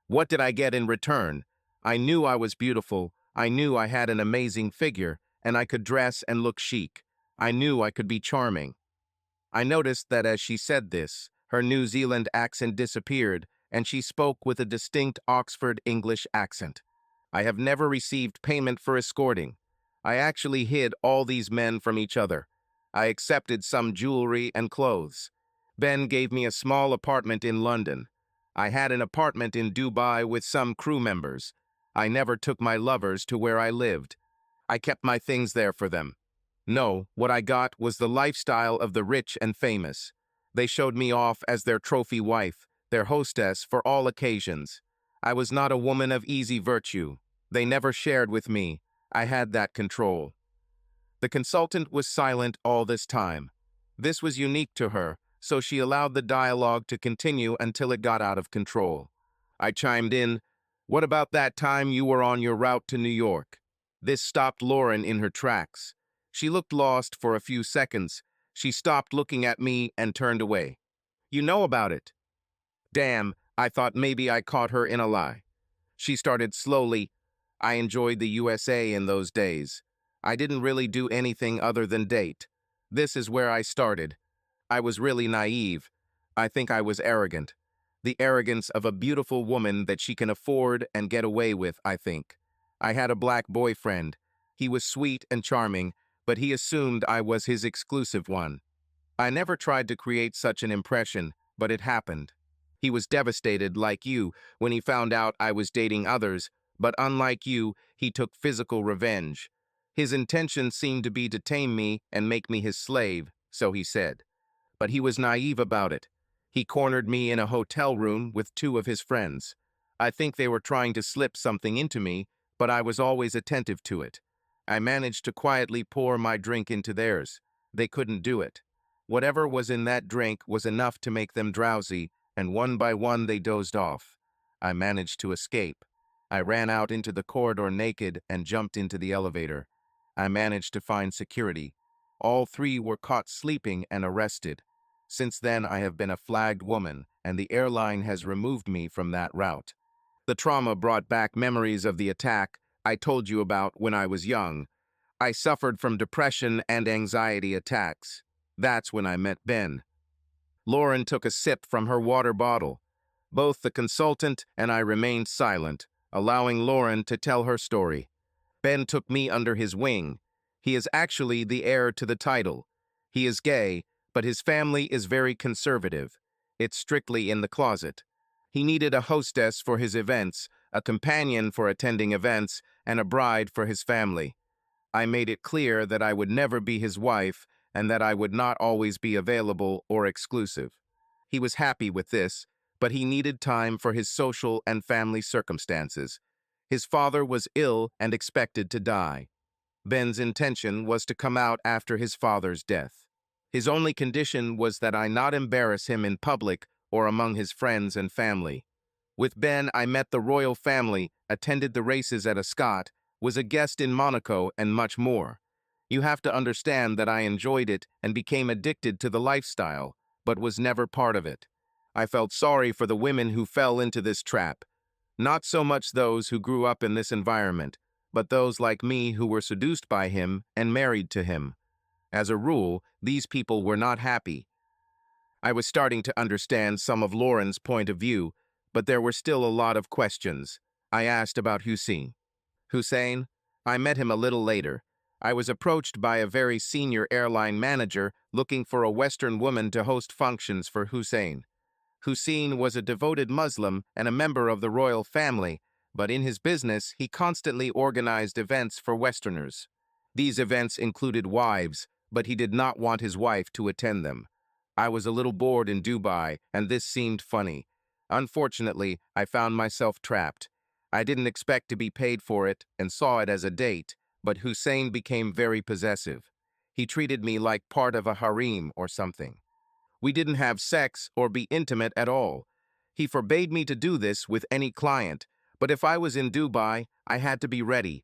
What did I get in return? I knew I was beautiful. I knew I had an amazing figure, and I could dress and look chic. I knew I could be charming. I noticed that as she said this, her New Zealand accent disappeared, and she spoke with a distinct Oxford English accent. I have never received payment for escorting. I actually hid all these men from each other. I accepted some jewelry and clothes. Ben gave me a small apartment in London. I had an apartment in Dubai with some crew members. I never took my lovers to where I lived. I kept my things there for them. No, what I got was the lifestyle of the rich and famous. They showed me off as their trophy wife, their hostess for all occasions. I was not a woman of easy virtue. They never shared with me. I had that control. The consultant was silent all this time. This was unique to her, so she allowed the dialogue to continue until it got out of control. I chimed in, "What about that time you were on your route to New York?" This stopped Lauren in her tracks. She looked lost for a few seconds. She stopped looking at me and turned away. "You know about it." Damn, I thought maybe I caught her in a lie. She started slowly. "I enjoyed the USA in those days. I didn't really do anything other than date. This is where I started. I was really naive. I think I was arrogant. The arrogance of a beautiful woman that she can afford and get away with, I think. I had a black boyfriend. He was sweet and charming, but he assumed I was his exclusive one. I never tried to create such an impression, but it happened. He was devastated, like you, when he found out I was dating others, but unlike you, he took physical revenge. His intention seemed to be to tame me and make me his slave, so he said. But he was naive about it. He cornered me in a hotel room with two of his friends. I think they were trying to slip something into me, but I was always attentive to it. I managed to quietly pour my drink into theirs. They couldn't do it. Whatever was in that drink was enough to make them drowsy, and one by one they dozed off. I managed to escape. I ran out into the corridor naked and jumped into the elevator. I managed to find security. All three were caught sleeping and arrested. Since then, I have been a flagged woman, and the airline has removed me from that route. The trauma brought back memories of the attack I told you about when I was young. I suffered from depression and anxiety attacks. That's when I met Ben. Lauren took a sip from her water bottle. Both the consultant and I remained silent, allowing Lauren to tell her story. Ben took me under his wing. He is actually the heir to the title. He is gay, but his family is very conservative. It's strictly in the closet. He needed a hostess for his events, a companion for attending events, and a bride for his family. I made it clear that I would never be his wife and that I would not always be available or exclusive. He was happy with this, but he needed time for his social and family circumstances. His father was ill and expected to die. Ben's intention was to come out after his father's death. His only condition was that I not embarrass him in public or among his friends and family. With Ben, I met the royal family, attended the races at Ascot, was a guest in Monaco, and much more. You have to understand that I enjoyed it and became addicted to the lifestyle, but was never part of it. I felt sorry for the women who fell into this trap. Not so much those who grew up in this environment, but those like me who were seduced by him and married to him. As a rule, these people were not happy. I was starting to understand some of Lauren's point of view, but there were still a lot of questions. I asked about Hussein. Hussein? I met him a little later. I was approached by a very senior airline manager looking for a Western woman to host functions for Hussein. Hussein was a devoted Muslim and a member of the royal family, but in his business he constantly organized events for Westerners. These events included wives, but he did not want his wife to attend them. I was a little bored in Dubai, and this seemed funny. Unfortunately, I found myself trapped. I didn't expect to be paid for it and saw it as a date, but Hussein became very possessive. He treated me like part of a harem or something. We didn't have sex or be intimate at all. He forbade me to do this with any client, but if I was in Dubai, I had to be ready.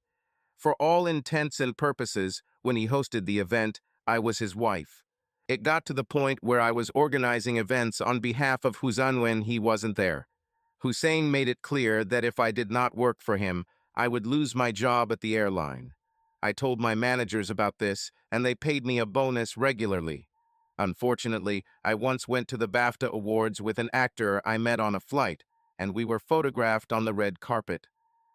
For all intents and purposes, when he hosted the event, I was his wife. It got to the point where I was organizing events on behalf of Hussein when he wasn't there. Hussein made it clear that if I did not work for him, I would lose my job at the airline. I told my managers about this, and they paid me a bonus regularly. Unfortunately, I once went to the BAFTA Awards with an actor I met on a flight, and we were photographed on the red carpet.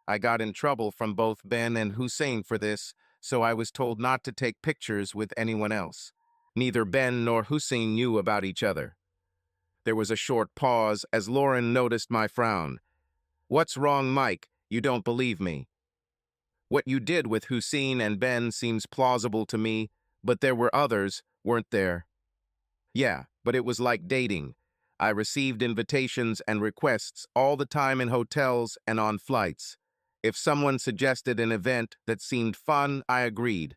I got in trouble from both Ben and Hussein for this, so I was told not to take pictures with anyone else. Neither Ben nor Hussein knew about each other. There was a short pause as Lauren noticed my frown. "What's wrong, Mike? You don't believe me." "What you did with Hussein and Ben seems plausible to me, but there were others, weren't there?" "Yeah, but it was like dating. I received invitations and requests all the time in hotels and on flights. If someone suggested an event that seemed fun, I agreed.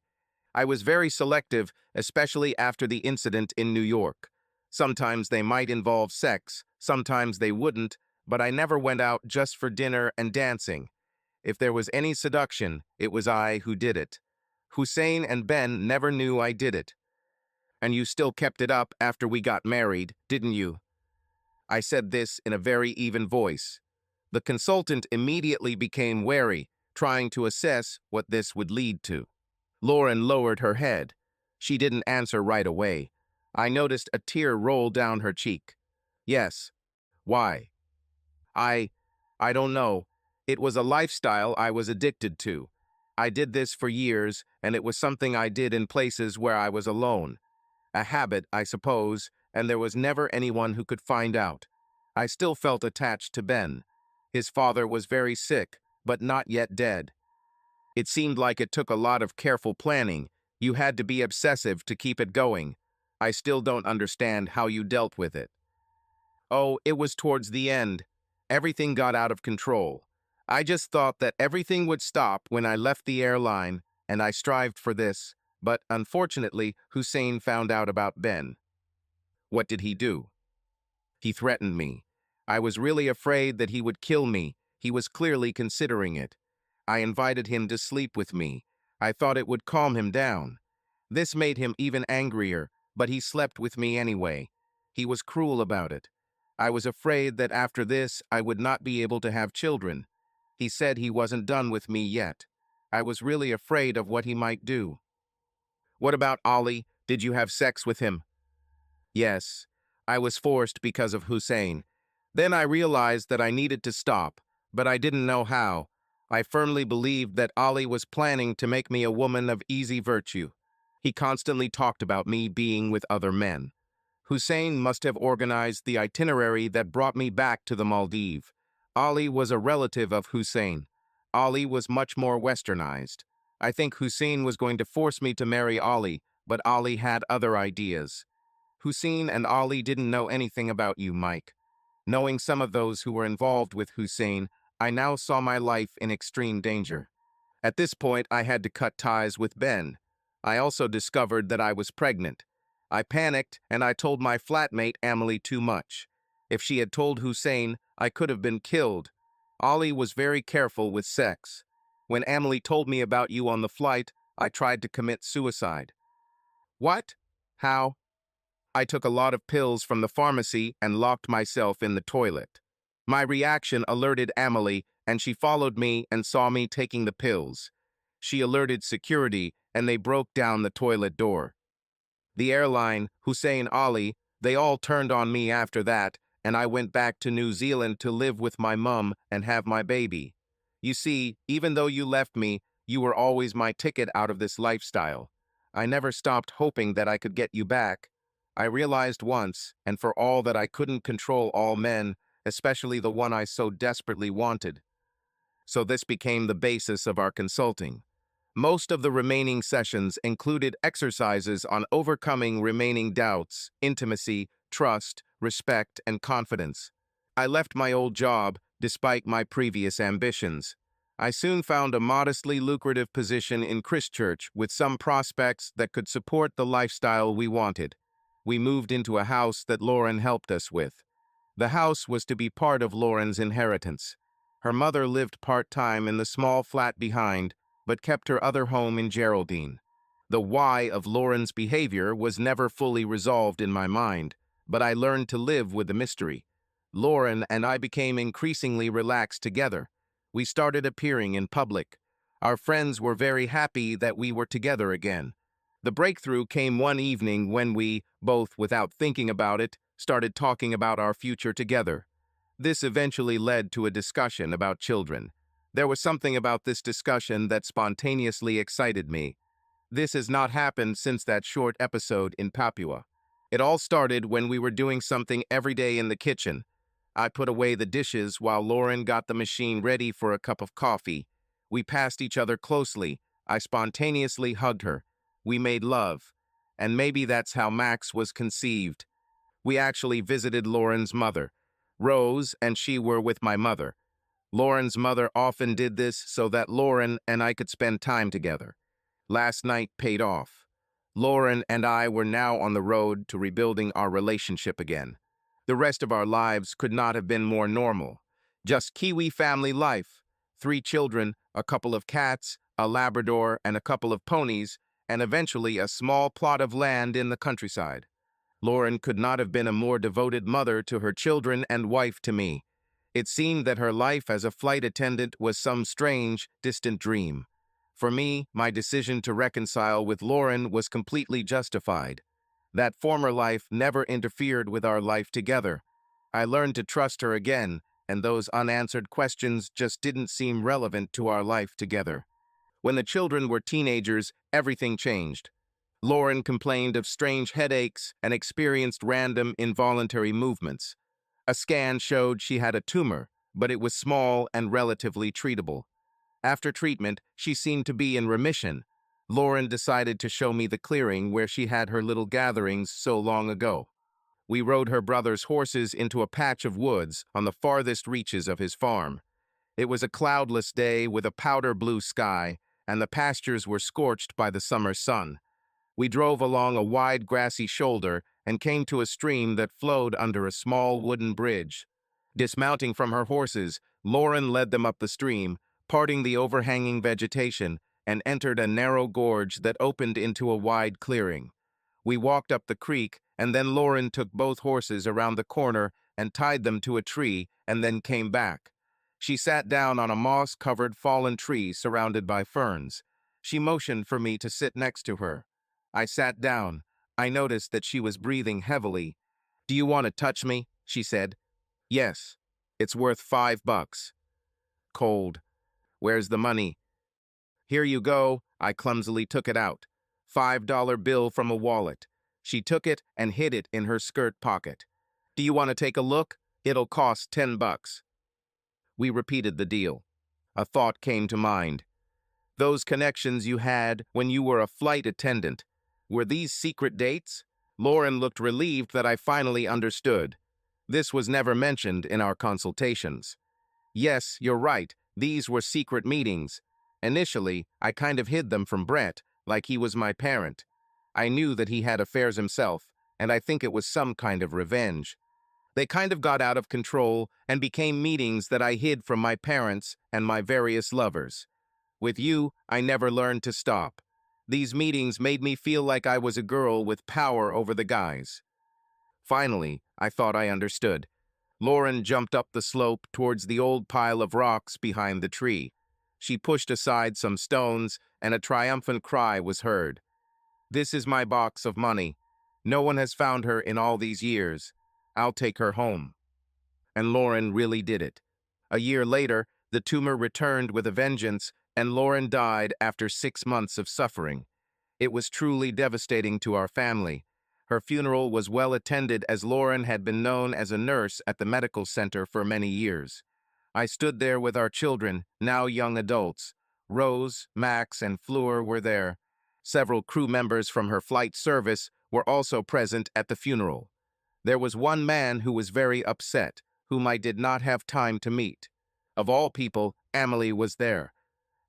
I was very selective, especially after the incident in New York. Sometimes they might involve sex, sometimes they wouldn't, but I never went out just for dinner and dancing. If there was any seduction, it was I who did it. Hussein and Ben never knew I did it. And you still kept it up after we got married, didn't you?" I said this in a very even voice. The consultant immediately became wary, trying to assess what this would lead to. Lauren lowered her head. She didn't answer right away. I noticed a tear roll down her cheek. "Yes." "Why?" I don't know. It was a lifestyle I was addicted to. I did this for years, and it was something I did in places where I was alone. A habit, I suppose, and there was never anyone who could find out. I still felt attached to Ben. His father was very sick, but not yet dead. It seemed like it took a lot of careful planning. You had to be obsessive to keep it going. I still don't understand how you dealt with it. Oh, it was towards the end. Everything got out of control. I just thought that everything would stop when I left the airline, and I strived for this, but unfortunately, Hussein found out about Ben. What did he do? He threatened me. I was really afraid that he would kill me. He was clearly considering it. I invited him to sleep with me. I thought it would calm him down. This made him even angrier, but he slept with me anyway. He was cruel about it. I was afraid that after this I would not be able to have children. He said he wasn't done with me yet. I was really afraid of what he might do. What about Ali? Did you have sex with him? Yes. I was forced because of Hussein. Then I realized that I needed to stop, but I didn't know how. I firmly believed that Ali was planning to make me a woman of easy virtue. He constantly talked about me being with other men. Hussein must have organized the itinerary that brought me back to the Maldives. Ali was a relative of Hussein. Ali was much more westernized. I think Hussein was going to force me to marry Ali, but Ali had other ideas. Hussein and Ali didn't know anything about you, Mike. Knowing some of those who were involved with Hussein, I now saw my life in extreme danger. At this point, I had to cut ties with Ben. I also discovered that I was pregnant. I panicked and I told my flatmate Amelie too much. If she had told Hussein, I could have been killed. Ali was very careful with sex. When Amelie told me about you on the flight, I tried to commit suicide. What? How? I took a lot of pills from the pharmacy and locked myself in the toilet. My reaction alerted Amelie, and she followed me and saw me taking the pills. She alerted security, and they broke down the toilet door. The airline, Hussein Ali, they all turned on me after that, and I went back to New Zealand to live with my mum and have my baby. You see, even though you left me, you were always my ticket out of this lifestyle. I never stopped hoping that I could get you back. I realized once, and for all that I couldn't control all men, especially the one I so desperately wanted. So this became the basis of our consulting. Most of the remaining sessions included exercises on overcoming remaining doubts, intimacy, trust, respect, and confidence. I left my old job, despite my previous ambitions. I soon found a modestly lucrative position in Christchurch with some prospects that could support the lifestyle we wanted. We moved into a house that Lauren helped us with. The house was to be part of Lauren's inheritance. Her mother lived part-time in the small flat behind, but kept her other home in Geraldine. The why of Lauren's behavior was never fully resolved in my mind, but I learned to live with the mystery. Lauren and I became increasingly relaxed together. We started appearing in public. Our friends were very happy that we were together again. The breakthrough came one evening when we, both without thinking about it, started talking about our future together. This eventually led to a discussion about children. There was something about this discussion that spontaneously excited me. This has not happened since that short episode in Papua. It all started when we were doing something every day in the kitchen. I put away the dishes while Lauren got the machine ready for a cup of coffee. We passed each other closely. I spontaneously hugged her. We made love. And maybe that's how Max was conceived. We actually visited Lauren's mother. Rose and she were with my mother. Lauren's mother often did this so that Lauren and I could spend time together. Last night paid off. Lauren and I were now on the road to rebuilding our relationship again. The rest of our lives could not have been more normal. Just Kiwi family life. 3 children, a couple of cats, a Labrador, and a couple of ponies, and eventually a small plot of land in the countryside. Lauren could not have been a more devoted mother to her children and wife to me. It seemed that her life as a flight attendant was some strange, distant dream. For me, my decision to reconcile with Lauren was completely justified. That former life never interfered with our life together. I learned to trust her again, and those unanswered questions just didn't seem relevant to our life together. When the children were teenagers, everything changed. Lauren complained of strange headaches and experienced random involuntary movements. A scan showed she had a tumor, but it was small and relatively treatable. After treatment, she seemed to be in remission. Lauren decided to show me the clearing where she had her little gatherings so long ago. We rode her brother's horses into a patch of woods on the farthest reaches of his farm. It was a cloudless day with a powder blue sky, and the pastures were scorched by the summer sun. We drove along a wide grassy shoulder and came to a stream that flowed under a small wooden bridge. Dismounting from her horses, Lauren led them up the stream, parting the overhanging vegetation, and entered a narrow gorge that opened into a wide clearing. We walked up the creek, and then Lauren took both horses around the corner and tied them to a tree, and then came back. She sat down on a moss-covered fallen tree surrounded by ferns. She motioned for me to sit next to her. I sat down. I noticed that she was breathing heavily. "Do you want to touch me?" she said. "Yes. It's worth $5. Cold. Where's the money?" "Here you go." I clumsily took it out. $5 bill from a wallet. She took it and hid it in her skirt pocket. "Do you want to take a look? It'll cost $10. We repeated the deal. A thought came to mind. Those connections you had when you were a flight attendant, were these secret dates? Lauren looked relieved that I finally understood. This was never mentioned in our consultations. "Yes, you're right. These were secret meetings. Initially, I kind of hid them from Brett, like he was my parent. I knew that he had affairs himself, and I think it was some kind of revenge. They kind of got out of control and became meetings that I hid from my parents and my various lovers. With you, I never learned to stop. These meetings made me feel like I was a girl with power over the guys. Finally, I thought I understood. Lauren jumped up the slope towards the old pile of rocks behind the tree. She pushed aside some stones, and a triumphant cry was heard. "This is my box of money. No one has found her in all these years. I'll take her home." And Lauren really did it. A year later, the tumor returned with a vengeance, and Lauren died after 6 months of suffering. It was truly devastating to our family. Her funeral was well attended as Lauren had been known as a nurse at the medical center for many years. I stood there with our children, now young adults. Rose, Max, and Fleur were there. Several crew members from her flight service were also present at the funeral. There was one man who was very upset, whom I did not have time to meet. Of all people, Amelie was there.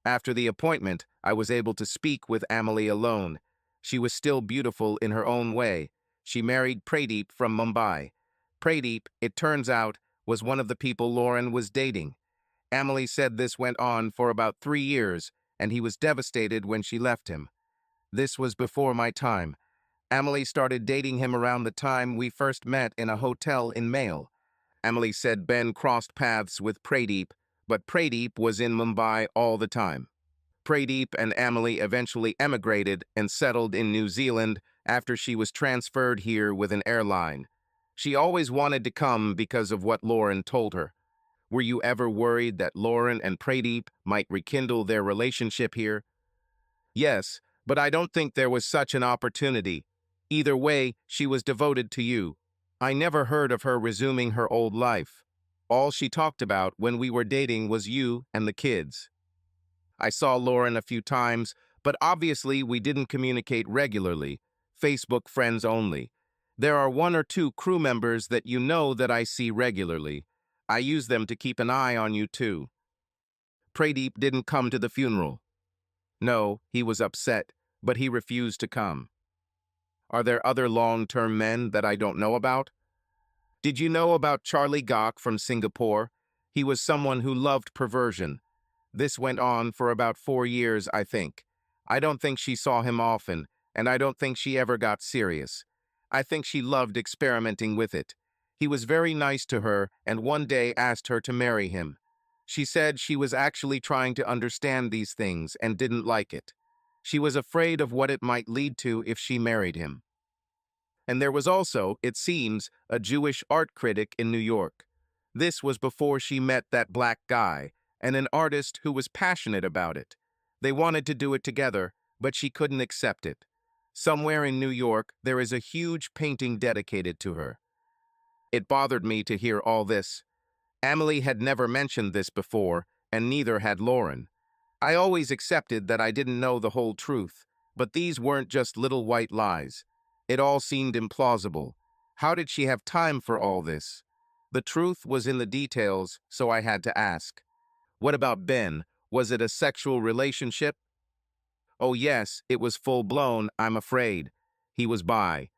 After the appointment, I was able to speak with Amelie alone. She was still beautiful in her own way. She married Pradeep from Mumbai. Pradeep, it turns out, was one of the people Lauren was dating. Amelie said this went on for about 3 years, and he was devastated when she left him. This was before my time. Amelie started dating him around the time we first met in a hotel in Mail. Amelie said Ben crossed paths with Pradeep, but Pradeep was in Mumbai all the time. Pradeep and Amelie eventually emigrated and settled in New Zealand after she was transferred here with an airline. She always wanted to come because of what Lauren told her. Were you ever worried that Lauren and Pradeep might rekindle their relationship here? Yes, but I don't think there was such an opportunity. Either way, she was devoted to you. I never heard of her resuming her old life. All she talked about when we were dating was you and the kids. I saw Lauren a few times, but obviously we didn't communicate regularly. Facebook friends only. There are 1 or 2 crew members that you know that I see regularly. I use them to keep an eye on you too. Pradeep didn't come to the funeral. No, he was upset, but he refused to come. Are there other long-term men that I don't know about? Did you know about Charlie Gok from Singapore? He was someone who loved perversion. This went on for about 4 years, I think. I don't think she saw him often, and I don't think she ever got serious. I think she loved experimenting with it. He was very nice to her and one day asked her to marry him. She said she was actually trying to understand these things and didn't like it. She was afraid of what it might lead to if she married him. And there was also, it seems, a Jewish art critic in New York. This was before she met that black guy, and an artist who was passionate about it. They wanted to do it together, but she couldn't accept it. Somewhere in New York, there is a huge painting dedicated to her. It bothered me to hear all this. Amelie had never mentioned this before, and neither had Lauren. I always accepted that I didn't know the whole truth, but these weren't just little white lies. It all seemed implausible. How did she have time for all this? The truth was in the details, so I had to ask. What about Ben? Was it a sexual relationship? Oh yes, it was full-blown, I'm afraid. He was bi.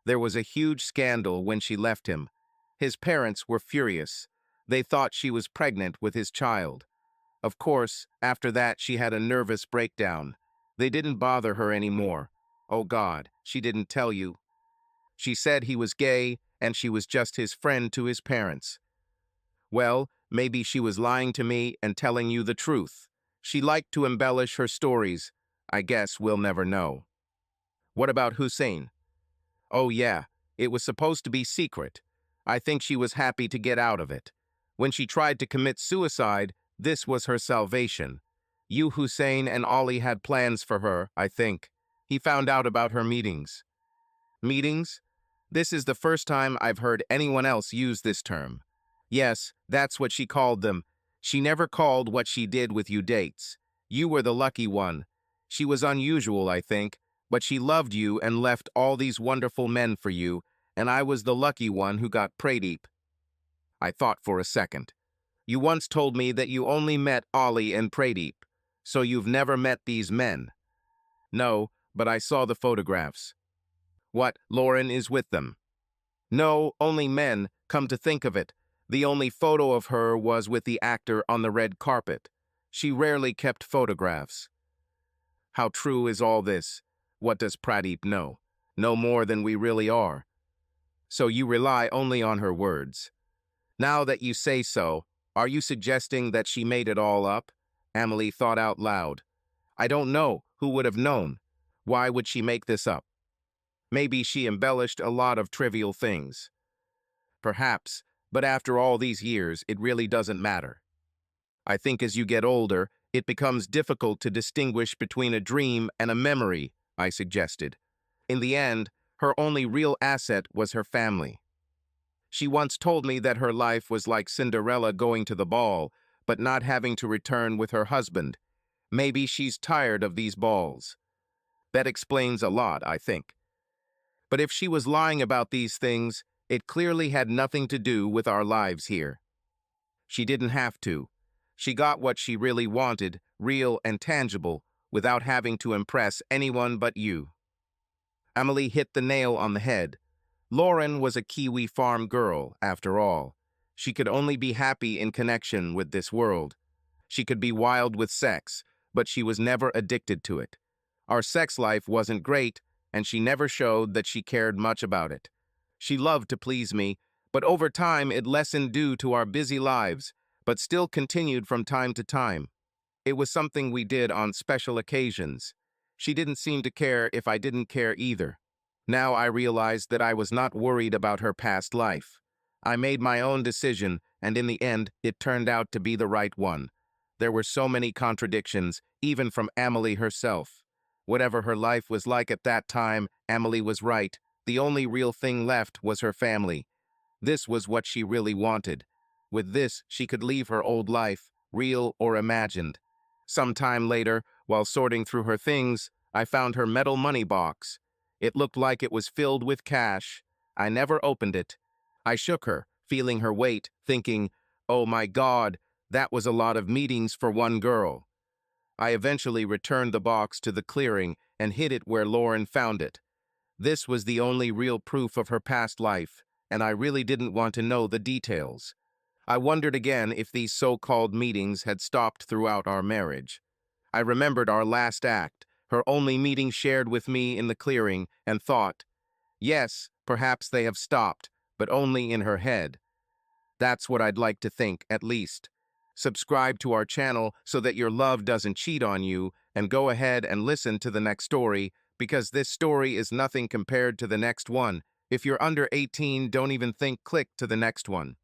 There was a huge scandal when she left him. His parents were furious. They thought she was pregnant with his child. Of course, after that she had a nervous breakdown. They didn't bother her anymore. Oh God, she didn't tell you. She said he was gay and she was just his friend to his parents. Well, maybe she was lying to me and telling you the truth. She liked to embellish her stories. I guess we'll never know. What about Hussein? Oh yeah, it was supposed to be secret. I think she was happy to get out of it. When she tried to commit suicide, this was her salvation. You, Hussein, and Ollie had plans for her, I think. He found out about her meetings. Meetings? This is the first time I've heard anyone else use this term. Yes, that's what she called them. She never called what she did with you dates. You were the lucky one. She was unusual, I think, but she loved you and left all these wonderful men for you, and I was the lucky one who got Pradeep. I thought for a second. You once told me that you only met Ollie and Pradeep, so you've never met these men. No, but I saw the photographs. What, Lauren is with them? No, only men, come to think of it. The only photo of her was with the actor on the red carpet. She rarely kept photographs. How true is all this? What does Pradeep know? No more than we really are. So you rely only on her words. Now that you say so, are you suggesting that she made it all up? Emily thought out loud. I don't know. Who would have known? Why would she make this up? Maybe she embellished a lot of trivial things. Perhaps, but after all these years, it really doesn't matter. I think as you get older, it becomes difficult to distinguish between a dream and a memory, I suggested. In the end, her only real asset was her family. She once told me that her life was like Cinderella going to the ball, but not having to return with her husband. Maybe she's tired of these balls. That explains a lot, I think. But if she was lying about these things, it clearly had nothing to do with our lives here. She didn't have to. She got what she really wanted, real and tangible, without having to impress anyone but you. Emily hit the nail on the head. Lauren was a Kiwi farm girl, after all. She could only be happy in connection with this world. She could be wild with sex, but she was never addicted to it. Our sex life wasn't great, and she never showed that she cared much about it. She loved to please me, but over time it lessened due to our busy lives, but still continued from time to time. It was something we did on special occasions. She didn't seem to care if I didn't care either. Now I realized that I was not worried about her past life. I made my own decision, and in the end, it turned out to be the right one. There were so many contradictions, even from Emily herself. Whatever her life was like at that time, Emily was right. The only real thing left was her family. This was what she really wanted. With this, she could leave her old life, real or imagined. Some time later, while sorting through her things, I found her metal money box. It looked like it was filled with cash. I never opened it. I shook her, feeling her weight, thinking, oh my God, that was a lot of meetings for one girl. I eventually returned the box to the clearing and hid it where Lauren found it. This was the only real proof of her past life, and I really didn't want to know the details. I wondered again if these so-called meetings had stopped throughout our marriage. I remembered our last act, her only meeting shared with me in the clearing, and thought, yes, perhaps they have stopped, but only in her head. That's what I'd like to think, at least. Subscribe to our channel so that your love doesn't cheat on you, and go ahead and listen to the next story, because this story is nothing compared to the next one. If you're under 18, don't even think click to the next one.